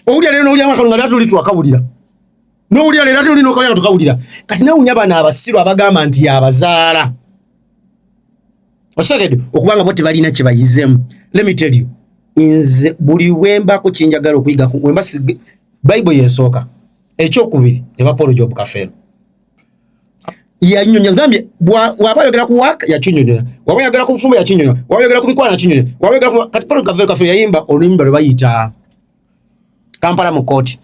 Owulira leero n'owulira amakalo nga tuli twakawulira. N'owulira leero tuli n'okawulira tukawulira. Kati nawunya bano abasiru abagamba nti yabazaala. Osagedde okubanga bo tebalina kye bayizemu. Let me tell you, nze buli wembako kinjagala okuyiga ku wemba Bible yesooka. Ekyokubiri eba Paul Job Kafeero. Yanyonya ngambye waba yogera ku waka yakinyonyola. Waba yogera ku bufumbo yakinyonyola. Waba yogera ku mikwana yakinyonyola. Waba yogera ku kati Paul Kafeero yayimba oluyimba lwe bayita Kampala mu kooti.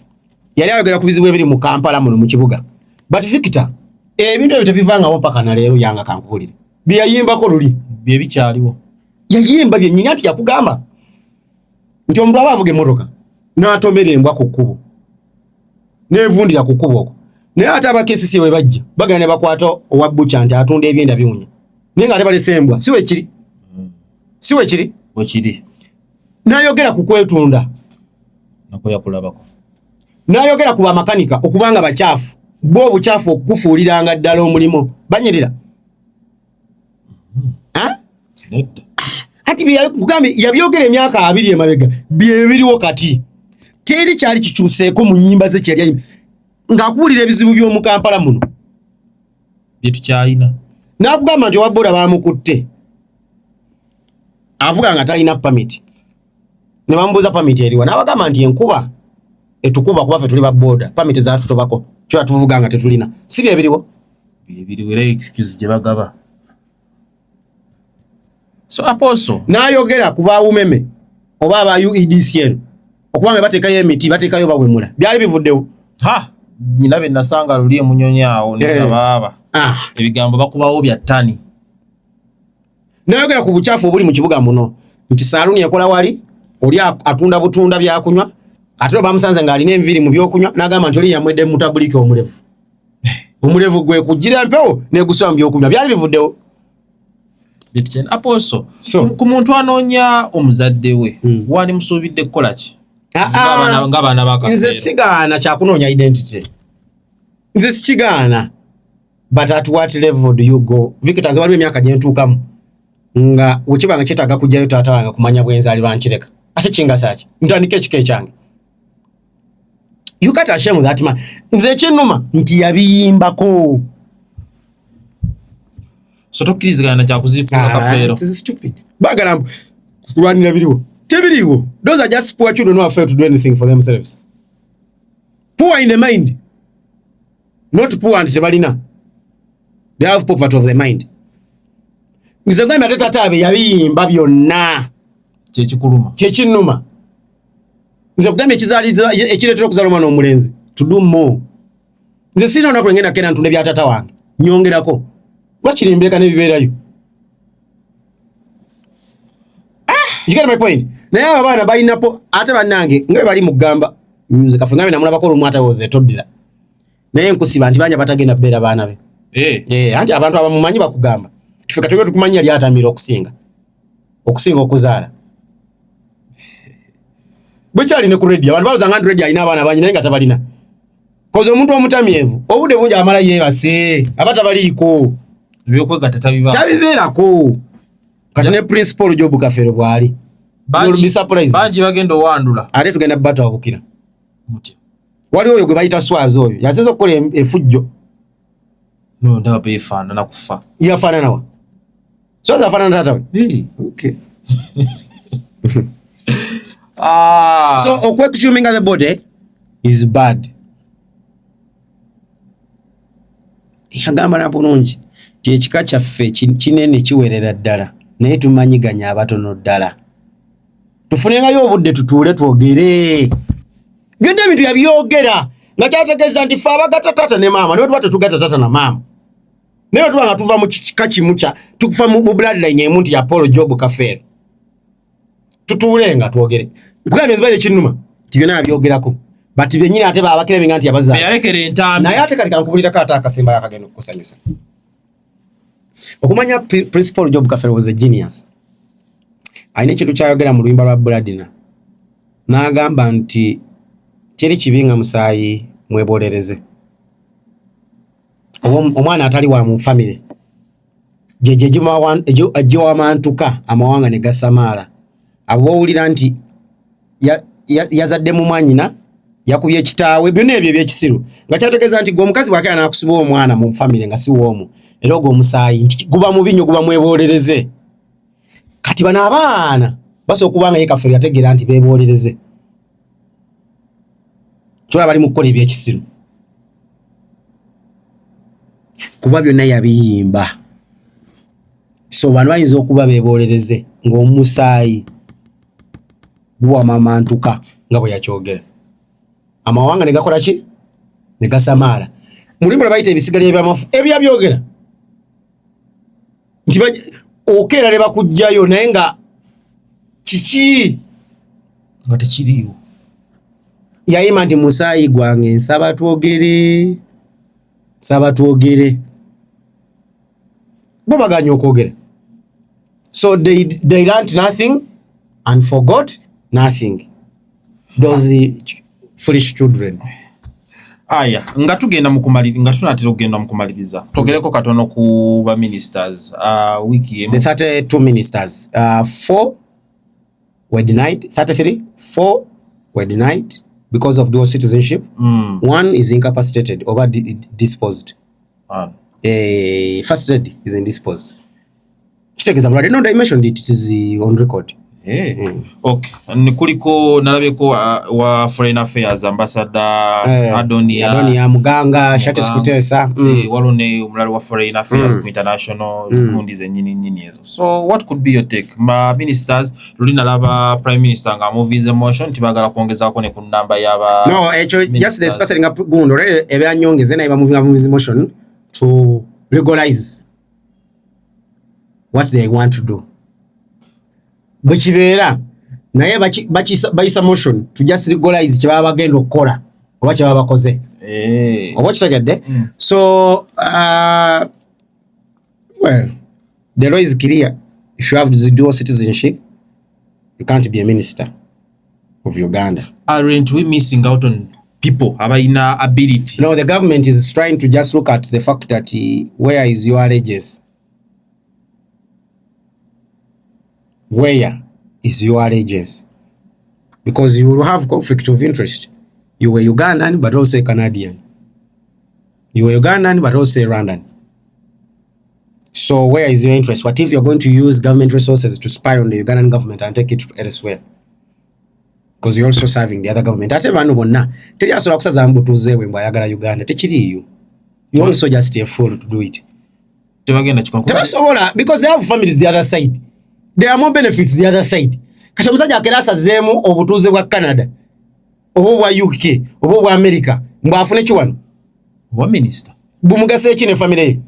Yali ayogera ku bizibu ebiri mu Kampala muno mu kibuga. But Victor, ebintu ebyo tebivangawo mpaka na leero yanga kankubulire. Bye yayimbako luli. Bye bikyaliwo. Yayimba bye nnyina ati yakugamba. nti omuntu aba avuga emmotoka n'atomera embwa ku kkubo n'evundira ku kkubo okwo naye ate abakesisi we bajja bagenda ne bakwata owa bbuca nti atunda ebyenda biwunya naye ng'ate balese embwa si wekiri wekiri n'ayogera ku kwetunda nakuyakulabako n'ayogera ku bamakanika okubanga bakyafu bo obucyafu okukufuuliranga ddala omulimu banyirira ati kugambye yabyogera emyaka 2 emabega byebiriwo kati teri kyali kikyuseeko mu nnyimba ze kyali ayimba ng'akuwulira ebizibu by'omu Kampala muno byetukyalina n'akugamba nti owabboda baamukutte avuga nga talina pamiti ne bamubuuza pamiti eriwa n'abagamba nti enkuba etukuba kuba ffe tuli babboda pamiti zaatutobako kyo tuvuga nga tetulina si byebiriwo era excuse gye bagaba so aposo n'ayogera ku baawumeme oba aba UEDCL okubanga bateekayo emiti bateekayo bawemula byali bivuddewo nyina be nasanga luli emunyonyaawo nebaaba ebigambo bakubawo bya ttani n'ayogera ku bukyafu obuli mu kibuga muno nti saaluni ekola wali oli atunda butunda byakunywa ate bamusanze ng'alina enviri mu byokunywa n'agamba nti oli yamwedde mutabulike omulevu gwe kujjira empewo n'egusula mu byokunywa byali bivuddewo aposo ku muntu anoonya omuzadde we wani musuubidde kukola ki ng'abaana ba Kafeero nze sigaana kyakunoonya identity nze sikigaana but at what level do you go Victor nze waliwo emyaka gye ntuukamu nga wekibanga kyetaaga kujjayo taata wange kumanya bwenzaalirwa nkireka ate kingasa ki ntandika ekika ekyange you can't ashame that man nze ekinnuma nti yabiyimbako so tokkirizigana kyakuzifuula Kafeero baagala kulwanira biriwo tebiriwo those are just poor children who are afraid to do anything for themselves poor in the mind not poor and tebalina they have poverty of the mind nze ngambye ate taata abe yabiyimba byonna kyekinnuma nze kugambye ekireetera okuzaala omwana omulenzi to do more nze sirina olunaku lwengenda kenda ntunde bya taata wange nyongerako lwakirimbeeka n'ebibeerayo you get my point naye abo abaana balinapo ate bannange nga bali mu ggamba music afe ngambe namulabako olumu atawoze etoddira naye nkusiba nti banja batagenda beera baana be anti abantu abamumanyi bakugamba ffe katobe tukumanya yali atamira okusinga okuzaala bwekyali ne ku radio abantu balozanga nti radio alina abaana bangi naye nga tabalina koze omuntu omutamyevu obudde bungi amala yeebase aba tabaliiko ebyokwegatta tabibeerako kati ne principal Job Kafeero bwali bangi bagenda owandula ate tugenda batawabukira wali oyo gwe bayita Swazi oyo yasinza okukola efujjo ndaba beefaanana kufa yafaananawa Swazi afaanana taata we okay so okweconsuming the body is bad yagamba nabulungi ti ekika kyaffe kinene kiwerera ddala naye tumanyiganya abatono ddala tufunengayo obudde tutuule twogere byonna ebintu yabyogera nga kyategeeza nti ffe abagata taata ne maama naye tuba tetugata taata na maama naye tuba nga tuva mu kika kimu tukufa mu bloodline emu nti ya Paul Job Kafeero tutuule nga twogere nkugambye nzibaire ekinnuma ti byonna yabyogerako but byennyini ate baabakira binga nti yabazaala yalekera entambi naye ate kati kankubulirako ate akasemba yakagenda okukusanyusa okumanya principal Job Kafeero was a genius alina ekintu kyayogera mu luyimba lwa Bladina n'agamba nti kiri kibi nga musaayi mwebolereze omwana atali wa mu famire gye wamantuka amawanga ne gasamaala abo bawulira nti yazadde mu mwanyina yakubye ekitaawe byonna ebyo ebyekisiru nga kyategeeza nti gwe omukazi bw'akera n'akusiba omwana mu famire nga si woomu era ogwo omusaayi nti guba mubi nnyo guba mwebolereze kati bano abaana basobola okuba nga ye Kafeero yategeera nti beebolereze kyola bali mu kukola ebyekisiru kuba byonna yabiyimba so bano bayinza okuba beebolereze ng'omusaayi guwamamantuka nga bwe yakyogera amawanga ne gakola ki ne gasamaala mulimu bayita ebisigaliro ebyamafu ebyabyogera nti okeera ne bakujjayo naye nga kiki nga tekiriiwo. Yayima nti musaayi gwange nsaba twogere. Bo baganya okwogera. So they learned nothing and forgot nothing. Those foolish children. Aya, nga tugenda mu kumaliriza. Togereko katono ku ba ministers. Wiki emu. The 32 ministers, 4 were denied, 33, 4 were denied because of dual citizenship. One is incapacitated or disposed. First lady is indisposed. I know they mentioned it is on record. Okay. Kuliko nalabeko wa Foreign Affairs Ambassador Adonia Muganga Shates Kutesa. Walone umulali wa Foreign Affairs ku international kundi zenyini ezo. So what could be your take? Ma ministers lulina laba Prime Minister nga movies emotion tibagala kuongezako ne ku namba yaba. No, just the special nga gundo rele ebyanyongeze na iba movies emotion to legalize what they want to do. Bwekibera naye bayisa motion to just legalize kye baba bagenda okukola oba kye baba bakoze. Oba kitegedde? So well, the law is clear. If you have the dual citizenship, you can't be a minister of Uganda. Aren't we missing out on people abayina ability? No, the government is trying to just look at the fact that where is your allegiance? Where is your allegiance? Because you will have conflict of interest. You were Ugandan but also a Canadian. You were Ugandan but also a Rwandan. So where is your interest? What if you're going to use government resources to spy on the Ugandan government and take it elsewhere? Because you're also serving the other government. Ate bano bonna teri asobola kusaza mbutuze we mbayagala Uganda tekiriyo. You also just a fool to do it. Tebagenda kikono. Tebasobola because they have families the other side. There are more benefits the other side. Kati omusajja akerasa zeemu obutuuze bwa Canada obo bwa UK obo bwa America mbafune kiwano wa minister bumugase ekine family.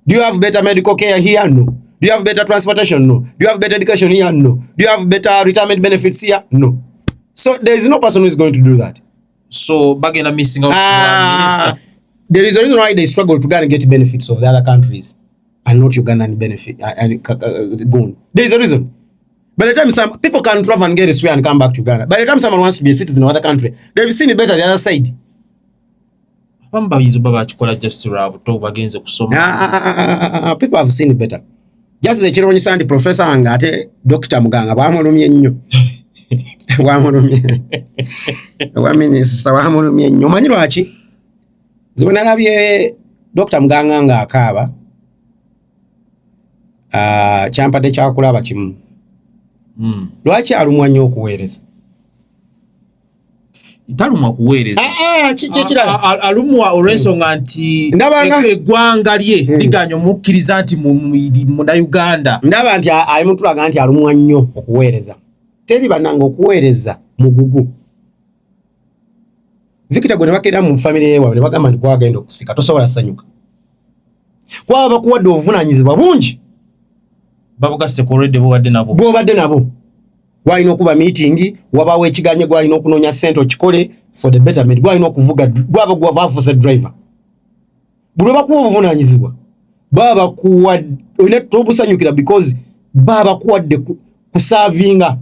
Do you have better medical care here? No. Do you have better transportation? No. Do you have better education here? No. Do you have better retirement benefits here? No. So there is no person who is going to do that. So bagenda missing out minister. There is a reason why they struggle to get benefits of the other countries and not Ugandan benefit gone. There is a reason. By the time some people can travel and get elsewhere and come back to Uganda, by the time someone wants to be a citizen of another country, they've seen it better the other side. Bamba yizo baba chikola just rabo to bagenze kusoma. People have seen it better. Just the chiro nyisa ndi professor anga ate Dr. Muganga bamulumye nnyo. Bamulumye. Wa minister bamulumye nnyo. Manyi lwaki? Zibona nabye Dr. Muganga nga akaaba. Kyampadde kyakulaba kimu. Lwaki alumwa nnyo okuweereza? Talumwa kuweereza. Kikira alumwa olw'ensonga nti eggwanga lye liganya omukkiriza nti mu Uganda. Ndaba nti ali mutulaga nti alumwa nnyo okuweereza. Teri bannanga okuweereza mugugu. Victor gwe ne bakera mu famire yeewaabwe ne bagamba nti gwagenda okusika tosobola sanyuka. Kwaba bakuwadde obuvunaanyizibwa bungi. Babugase already bwobadde nabo. Gwalina okuba meeting, wabawo ekiganye gwalina okunoonya ssente okikole for the betterment, gwalina okuvuga, gwaba gwavaafuza driver. Buli bakuwa obuvunaanyizibwa baba kuwa olina tobusanyukira because baba kuwadde kusavinga.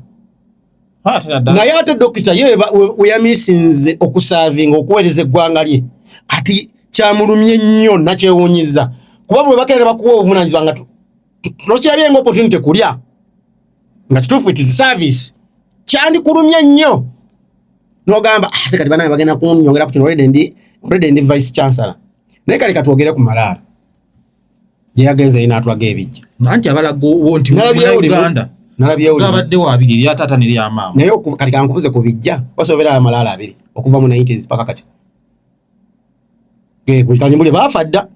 Naye ate dokita ye weyamisinze okusavinga okuweereza eggwanga lye ati kyamulumye nnyo nakyewuunyiza kuba bwe bakeera bakuwa obuvunaanyizibwa nga tulokirabye nga opportunity kulya nga kituufu it is service kyandikulumye nnyo n'ogamba ate kati banaye bagenda kunnyongera ku kino already ndi vice chancellor naye kale katwogere ku Malaala gye yagenze yina atwaga ebijja nanti abalago nti Uganda gabadde wabiri lya taata ne lya maama naye kati kankubuze ku bijja wasobera Malaala abiri okuva mu 90s paka kati kanyumbule baafa dda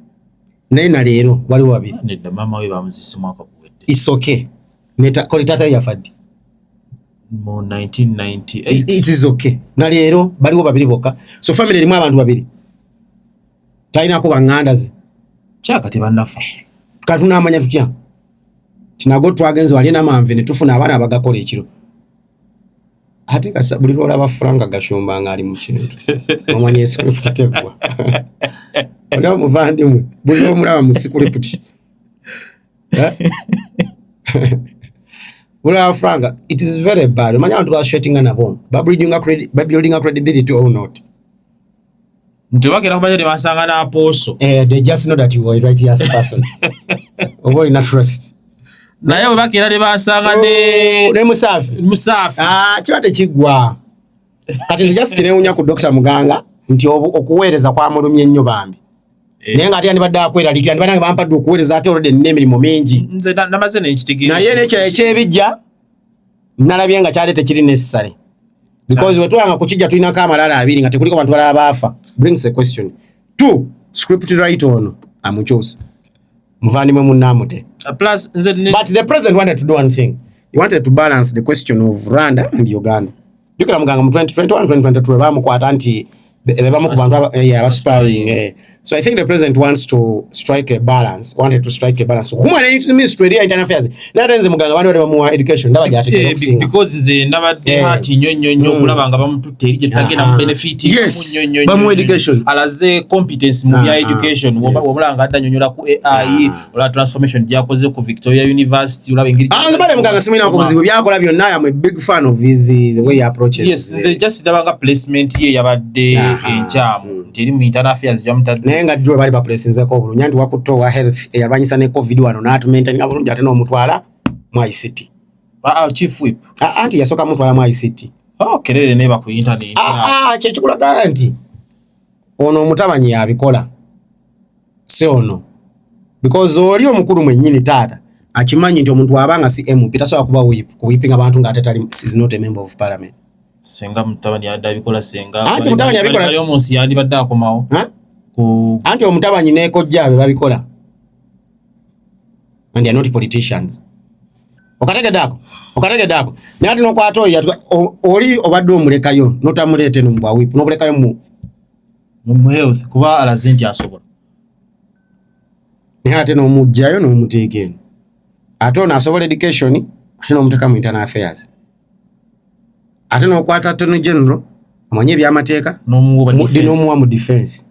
naye na leero waliwo babiri nedda maama we bamuzise mwaka guwedde. It's okay. Koli taata yafadde mu 1998. It is okay. Na leero baliwo babiri bokka. So family erimu abantu babiri. Talinaako baŋŋanda ze. Kyaka tebannafa. Kati tunaamanya tutya. Tinago twagenze wali n'amanve ne tufuna abaana abagakola ekiro. ate kasa buli lwolaba Frank Gashumba nga ali mu kintu omanye script tegwa oyo muvandimwe buli lwomulaba mu script Bula Frank, it is very bad. Omanya abantu bashetinga nabo building a credibility or not. Ntubakira kubaje de basanga na aposo. They just know that you are a righteous person. Obo ina trust. Naye obakira de basanga ne musafi. Kiwate kigwa. Kati just kineunya ku Dr. Muganga nti okuweereza kwa mulumye nnyo bambi. Nenga ati anibadde akweralikira ndibanange bampadde okuweereza ate olode n'emirimu mingi. Nze namaze n'ekitegeera. Naye n'ekyo ekyebijja nalabye nga kyali tekiri necessary. Because wetwanga kukijja tulinako amalala abiri nga tekuliko bantu balala baafa. Brings a question. 2. Script right ono amukyusa. Muvandimwe munnamute. Plus, but the president wanted to do one thing. He wanted to balance the question of Rwanda and Uganda. Jukira Muganga mu 2021 2022 bamukwata nti bebamu ku bantu abaspying. So I think the president wants to strike a balance. Wanted to strike a balance. Kuma na ministry ya internal affairs. Natenze Muganga bandi bali bamuwa education ndaba jate kusinga. Because nze nabadde hati nyonyonyo kulaba nga bamututte erije tutagenda mu benefit nyonyonyo. Bamu education. Alaze competence mu bya education. Wabulanga adda nyonyola ku AI ola transformation gyakoze ku Victoria University olaba engiri. Bale Muganga simina ko buzibu byakola byonna. I am a big fan of his the way he approaches. Yes, nze just dabanga placement ye yabadde enchamu. Nteri mu internal affairs yamutadde. Nenga dwe bali ba presinze ko bulungi anti wakutowa health eyalwanyisa ne covid wano n'atu maintain abulungi ate n'omutwala mu ICT. Chief whip. Anti yasoka mutwala mu ICT. Kelele ne ba ku internet. Kye kikulaga anti ono omutabanyi yabikola. Se ono. Because oli omukulu mwennyini taata akimanyi nti omuntu abanga si MP tasobola kuba whip kuwipinga abantu nga ate is not a member of parliament. Senga mutabani adabikola senga. Anti mutabani abikola. Bali omunsi yali badde akomawo. Anti omutabanyi n'ekojja be babikola. And they are not politicians. Okategedako. Naye ati n'okwata oyo oli obadde omulekayo n'otamuleete no mubwa whip n'obulekayo mu health kuba alaze nti asobola. Naye ate n'omugjayo n'omuteeka eno. Ate ono asobola education ate n'omuteeka mu internal affairs. Ate n'okwata Attorney General amanye ebyamateeka n'omuwa mu defense.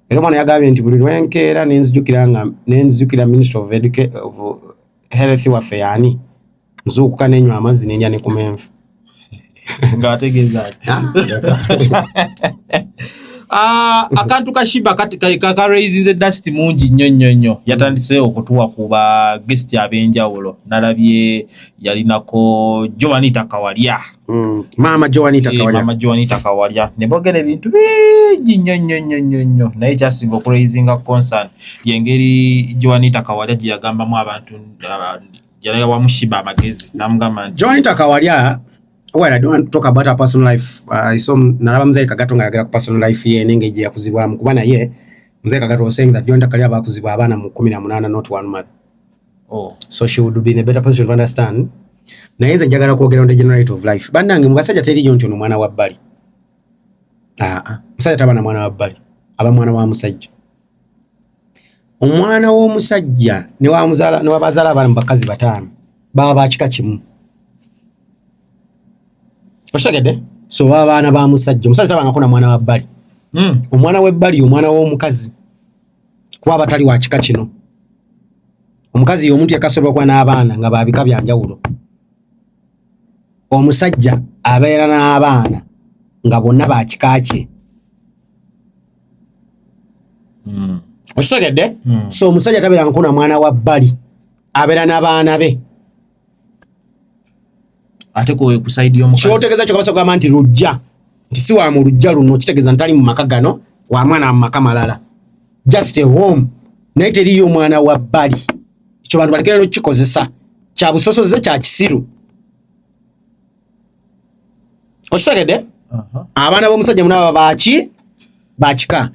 Era mwana yagambye nti buli lwenkeera nenzijukira Minister of Health waffe yani nzuukuka n'enywa amazzi n'enja ne ku menvu. Ng'ategeeza ati. Akantu ka Sheebah ka raisinze dust mungi nnyo yatandise okutuwa ku ba guest ab'enjawulo. Nalabye yalinako Joanita Kawalya. Mama Joanita Kawalya ne boogera ebintu bingi nnyo naye kyasinga okuraisinga concern yengeri Joanita Kawalya gye yagambamu abantu yalawamu Sheebah amagezi namugamba nti Joanita Kawalya. Well, I don't want to talk about her personal life. I saw nalaba mzee Kagato nga yagera ku personal life ye n'engeri gye yakuzibwamu kubana ye mzee Kagato was saying that Joanita Kawalya bakuzibwa abaana mu 18 not one month. So she would be in a better position to understand. Naye nze njagala kwogera on the generality of life. Bannange mu basajja teriyo nti ono mwana wa bbali. Musajja taba na mwana wa bbali. Aba mwana wa musajja. Omwana w'omusajja ne wabazaala abaana mu bakazi bataano baba bakika kimu. Oshagede? So babaana ba musajja. Musajja tabanga kuna mwana wa bbali. Omwana w'ebbali omwana w'omukazi. Kuba batali wa kika kino. Omukazi y'omuntu yakasobola kuba n'abaana nga babika byanjawulo. Omusajja abeera n'abaana nga bonna ba kika kye. Oshagede? So omusajja tabeera nkuna mwana wa bbali. Abeera n'abaana be. Ate ko kusaidia omukazi. Kyotegeeza kyo kabasa kugamba nti lujja. Nti si wa mu lujja luno kitegeeza ntali mu maka gano wa mwana mu maka malala. Just a home. Naye teriyo omwana wa bbali. Ekyo bantu balekera n'okikozesa. Kya busosoze kya kisiru. Okitegedde? Abaana b'omusajja munaba bakika.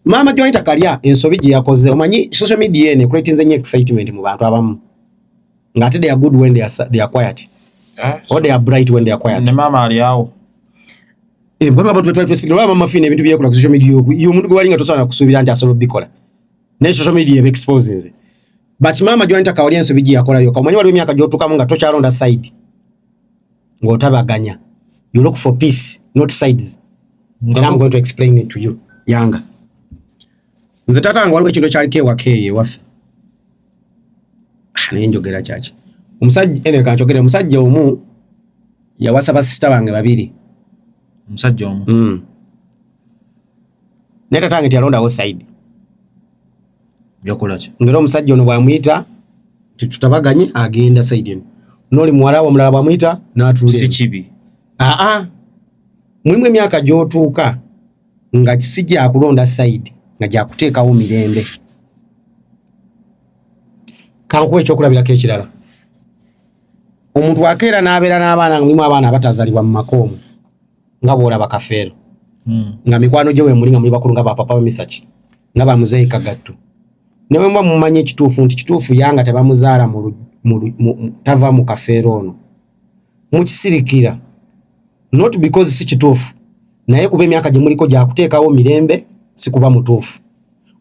Mama Joanita Kawalya ensobi gye yakoze omanyi social media ene creating zenye excitement mu bantu abamu. Ngate they are good when they are quiet. Or they are bright when they are quiet. Ne mama ali awo. Mbona abantu betwa twesikira lwa mama fine ebintu bye ku social media yo omuntu gwe walinga tosana kusubira nti asobola bikola. Ne social media be exposes. But Mama Joanita Kawalya ensobi gye yakola yo. Kamanyi wali emyaka gyotukamu nga tochalonda side. ng'otabaganya. You look for peace, not sides. And I'm going to explain it to you. Yanga. Nze tata ngo waliwo ekintu kyaliko ewaka eyo ewaffe. Naye njogera kyaki. Omusajja ene kanjogere omusajja omu yawasa basista bange babiri. Omusajja omu. Naye tata wange teyalondawo side. Byakola ki? Ngero omusajja ono bw'amuyita tutabaganye agenda side eno. N'oli muwala we omulala bw'amuyita n'atuula. Si kibi. Mulimu emyaka gy'otuuka nga si gyakulonda side nga gyakuteekawo mirembe. Kankuwa ekyokulabirako ekirala. Omuntu akeera n'abeera n'abaana, mulimu abaana abatazaalibwa mu maka omwo nga bw'olaba Kafeero. Nga mikwano gye we muli nga muli bakulu nga bapapa bamisaki nga bamuzeeyi Kagatto. Ne bwe muba mumanya ekituufu nti kituufu Yanga tebamuzaala tava mu Kafeero ono. Mukisirikira. Not because si kituufu. Naye kuba emyaka gye muliko gyakuteekawo mirembe si kuba mutuufu.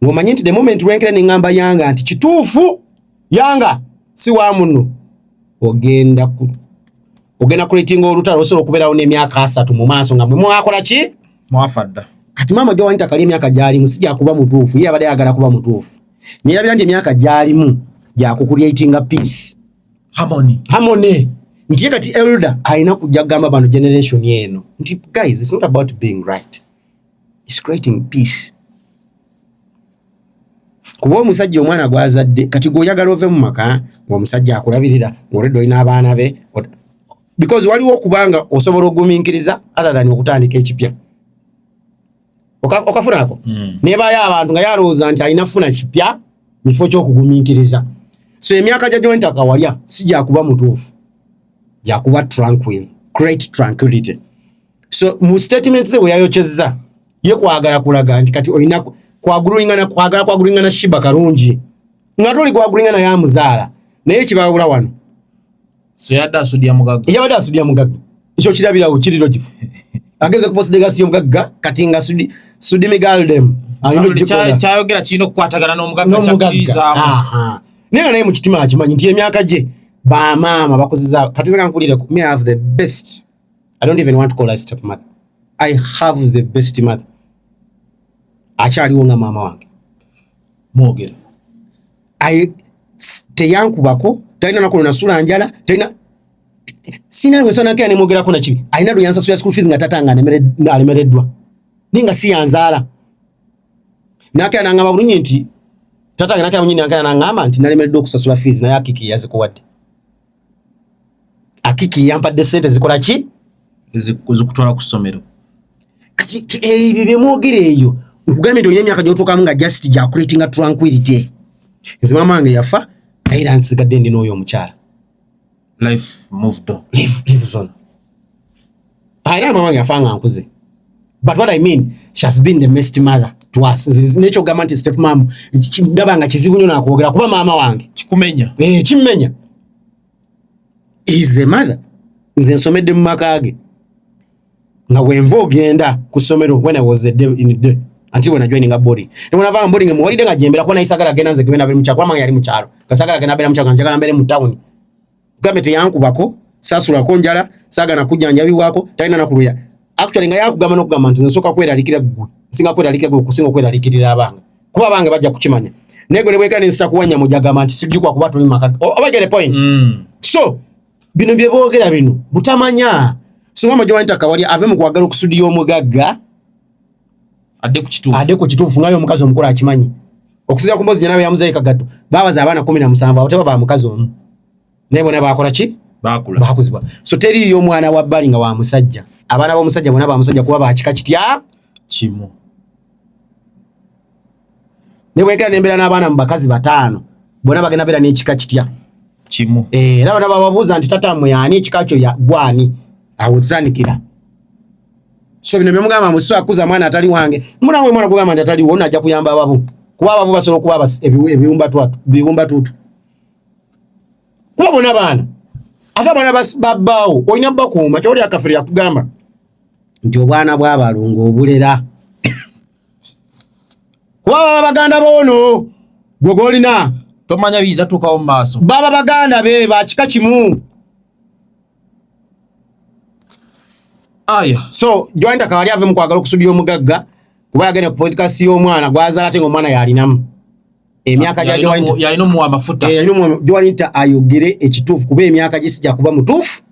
Ng'omanyi nti the moment lwenkera ne ngamba Yanga nti kituufu Yanga si wa muno. Ogenda kuletinga olutalo osobola okubeerawo n'emyaka 3 mu maaso nga mwe mwakola ki? Mwafadda. Kati maama gyo wanita kali emyaka gy'alimu si gyakuba mutuufu. Ye abadde ayagala kuba mutuufu. Nerabira nti emyaka gy'alimu gyakukulyatinga peace. Harmony. Nti kati elder alina kujja kugamba bano generation yeno nti guys, it's not about being right, it's creating peace. Kuba omusajja omwana gwazadde kati gw'oyagala ove mu maka ng'omusajja akulabirira ng'olidde olina abaana be, because waliwo okubanga osobola okugumiikiriza other than okutandika ekipya. Okafunako nebayo abantu nga yalowooza nti alina funa kipya mu kifo ky'okugumiikiriza. So emyaka gya joint akawalya si gyakuba mutuufu, gyakuba tranquil, great tranquility. So mu statements ze weyayokyezza ye kwagala kulaga nti kati olina kwagala na Sheebah kalungi nga toli kwagulunga na ya muzaala naye kibawula wano. So yadda asudya mugagga. Yabadde asudya mugagga. Ekyo kirabirawo kiriro ki. Ageze ku post-degasiyo mugagga kati nga sudi migaldem. Kyayogera kirina okukwatagana n'omugagga kyakkiririzaamu. Naye mu kitima akimanyi nti emyaka gye bamaama bakozesa kati nze kankulire me I have the best. I don't even want to call her stepmother. I have the best mother. Akyaliwo nga maama wange. Mwogera. Teyankubako, talina nakono na sula njala, talina sina wesana ke anemwogerako na kibi. Alina lyansa suya school fees nga tatanga alemereddwa. Ninga si yanzaala. Nake anangamba bulungi nti tatanga nake amunyini anangamba nti nalemereddwa okusasula fees naye akiki yazikuwadde. Akiki yampadde sente zikola ki? Ezikutwala ku ssomero. Kati ebyo bye mwogera eyo nkugambye nti olina emyaka gy'otuukamu nga just gya creating tranquility. Nze maama wange yafa naye era nsigadde ndi n'oyo omukyala. Life moved on. Lives on. Era maama wange yafa nga nkuze. But what I mean, she has been the best mother to us. Nekyo gamba nti step mom ndaba nga kizibu nnyo nakwogera kuba maama wange. Kikumenya. Kimmenya. Is a mother. Nze nsomedde mu maka ge. Nga wenva ogenda ku ssomero when I was in the day. Until when I joining a body. And when I found boarding a morning, I jembe kwa isagara gena ze gena bere mchakwa manga yali mcharo. Kasagara gena bere mchakwa njagala mbere mu town. Gamete yanku bako sasula konjala saga na kujja njabi wako taina na kuluya. Actually nga yakugamba n'okugamba nti nsoka kweralikira gwe. Singa kweralikira gwe kusinga kweralikirira abanga. Kuba abange bajja kukimanya. Nego ne bweka nsa kuwanya mu jagama nti sijukwa kuba tuli maka. Oba get the point. So bino bye boogera bino butamanya. So mama jo wanta kawali ave mu kwagala okusudi y'omugagga. Ade ku kituufu ngayo omukazi omukulu akimanyi. Okusiza ku mbozi janabe ya muzeeyi Kagatto. Babaza abaana 17 abo teba ba mukazi omu. Naye bona bakola ki? Bakuzibwa. So teri yo mwana wa bbali nga wa musajja. Abaana b'omusajja bona ba musajja kuba bakika kitya? Kimu. Ne bwekera nembera n'abaana mu bakazi 5. Bona bagenda bera n'ekika kitya? Kimu. Era bana bababuuza nti tata mmwe yani ekika kyo ya gwani? Awo tutandikira. So bino byomugamba muso akuza mwana atali wange. Mwana kugamba nti atali wona ajja kuyamba ababu. Kuba ababu basobola kuba ebiwumba tutu. Kuba bona baana. Ate abaana babbaawo olina bakuuma kyoli Kafeero yakugamba nti obwana bw'abalungo obulera. Kuba baganda boono gwe golina tomanya biza tukawo mu maaso. Baba baganda be bakika kimu. aya so jointa kawali ave mu kwagala okusudira omugagga kuba yagenda ku podcast y'omwana gwazaala ate ng'omwana yalinamu emyaka gya yalina mu amafuta Joanita ayogere ekituufu kuba emyaka gisijja kuba mutuufu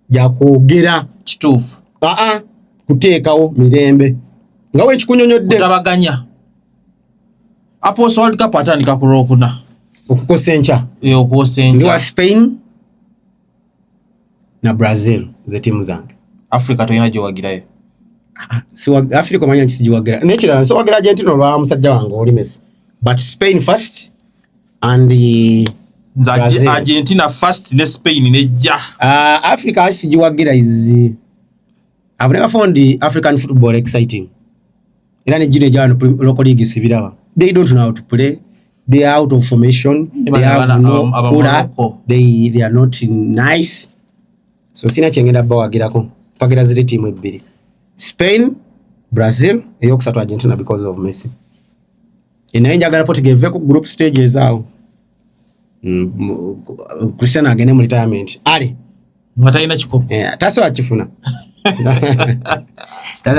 gyakwogera kituufu kuteekawo mirembe nga wekikunyonyodde kutabaganya Apostle World Cup atandika ku Lwokuna okukosa enkya okukosa Spain na Brazil ze timu zange Africa toyina gyewagirayo Africa omanya nti sigiwagira nekirala nsowagira Argentina olwa musajja wange oli Messi but Spain first and Brazil. Argentina first ne Spain nejja Africa sigiwagira is I've never found the African football exciting. Ila ne jine jano local league sibirawa. They don't know how to play. They are out of formation. They have no order. They are not nice. So sina chengenda bawagirako. Pagira zile timu ebbiri. Spain, Brazil, eyokusatu Argentina because of Messi. Inaenjagala potegeve ku group stages zao. Cristiano agene mu retirement. Ali. Mwataina chiko. Taso achifuna.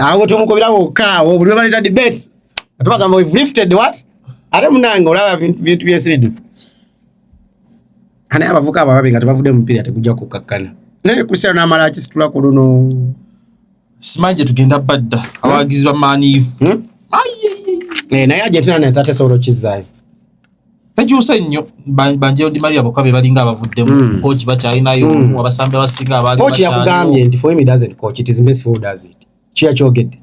Awo tumukubira wokaawo buli baleta debate atubagamba we've lifted what ate munange olaba bintu byesiridu ane abavuka abababi nga tebavudde mu mpira tekujja kukakkana naye Cristiano n'amala kisitula ku luno simanje tugenda badda abagizi ba mani naye Argentina naye atesobola okizaayo tajuusa nnyo banje Di Maria bokabe balinga abavuddemu coach bakyalinayo abasambi abasinga abali coach yakugambye nti for him he doesn't coach, it is Messi who does it. Kyogedde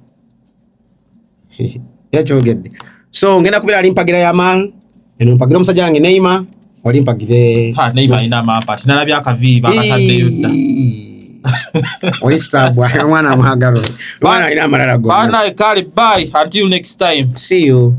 yakyogedde so ngenda kubira alimpagira Yamal eno mpagira omusajja wange Neymar olimpagire Neymar ina mapa tinalabya akaviiri bakataddeyo dda oli stab mwana mwagalo mwana ina amalala go bana kale bye until next time see you.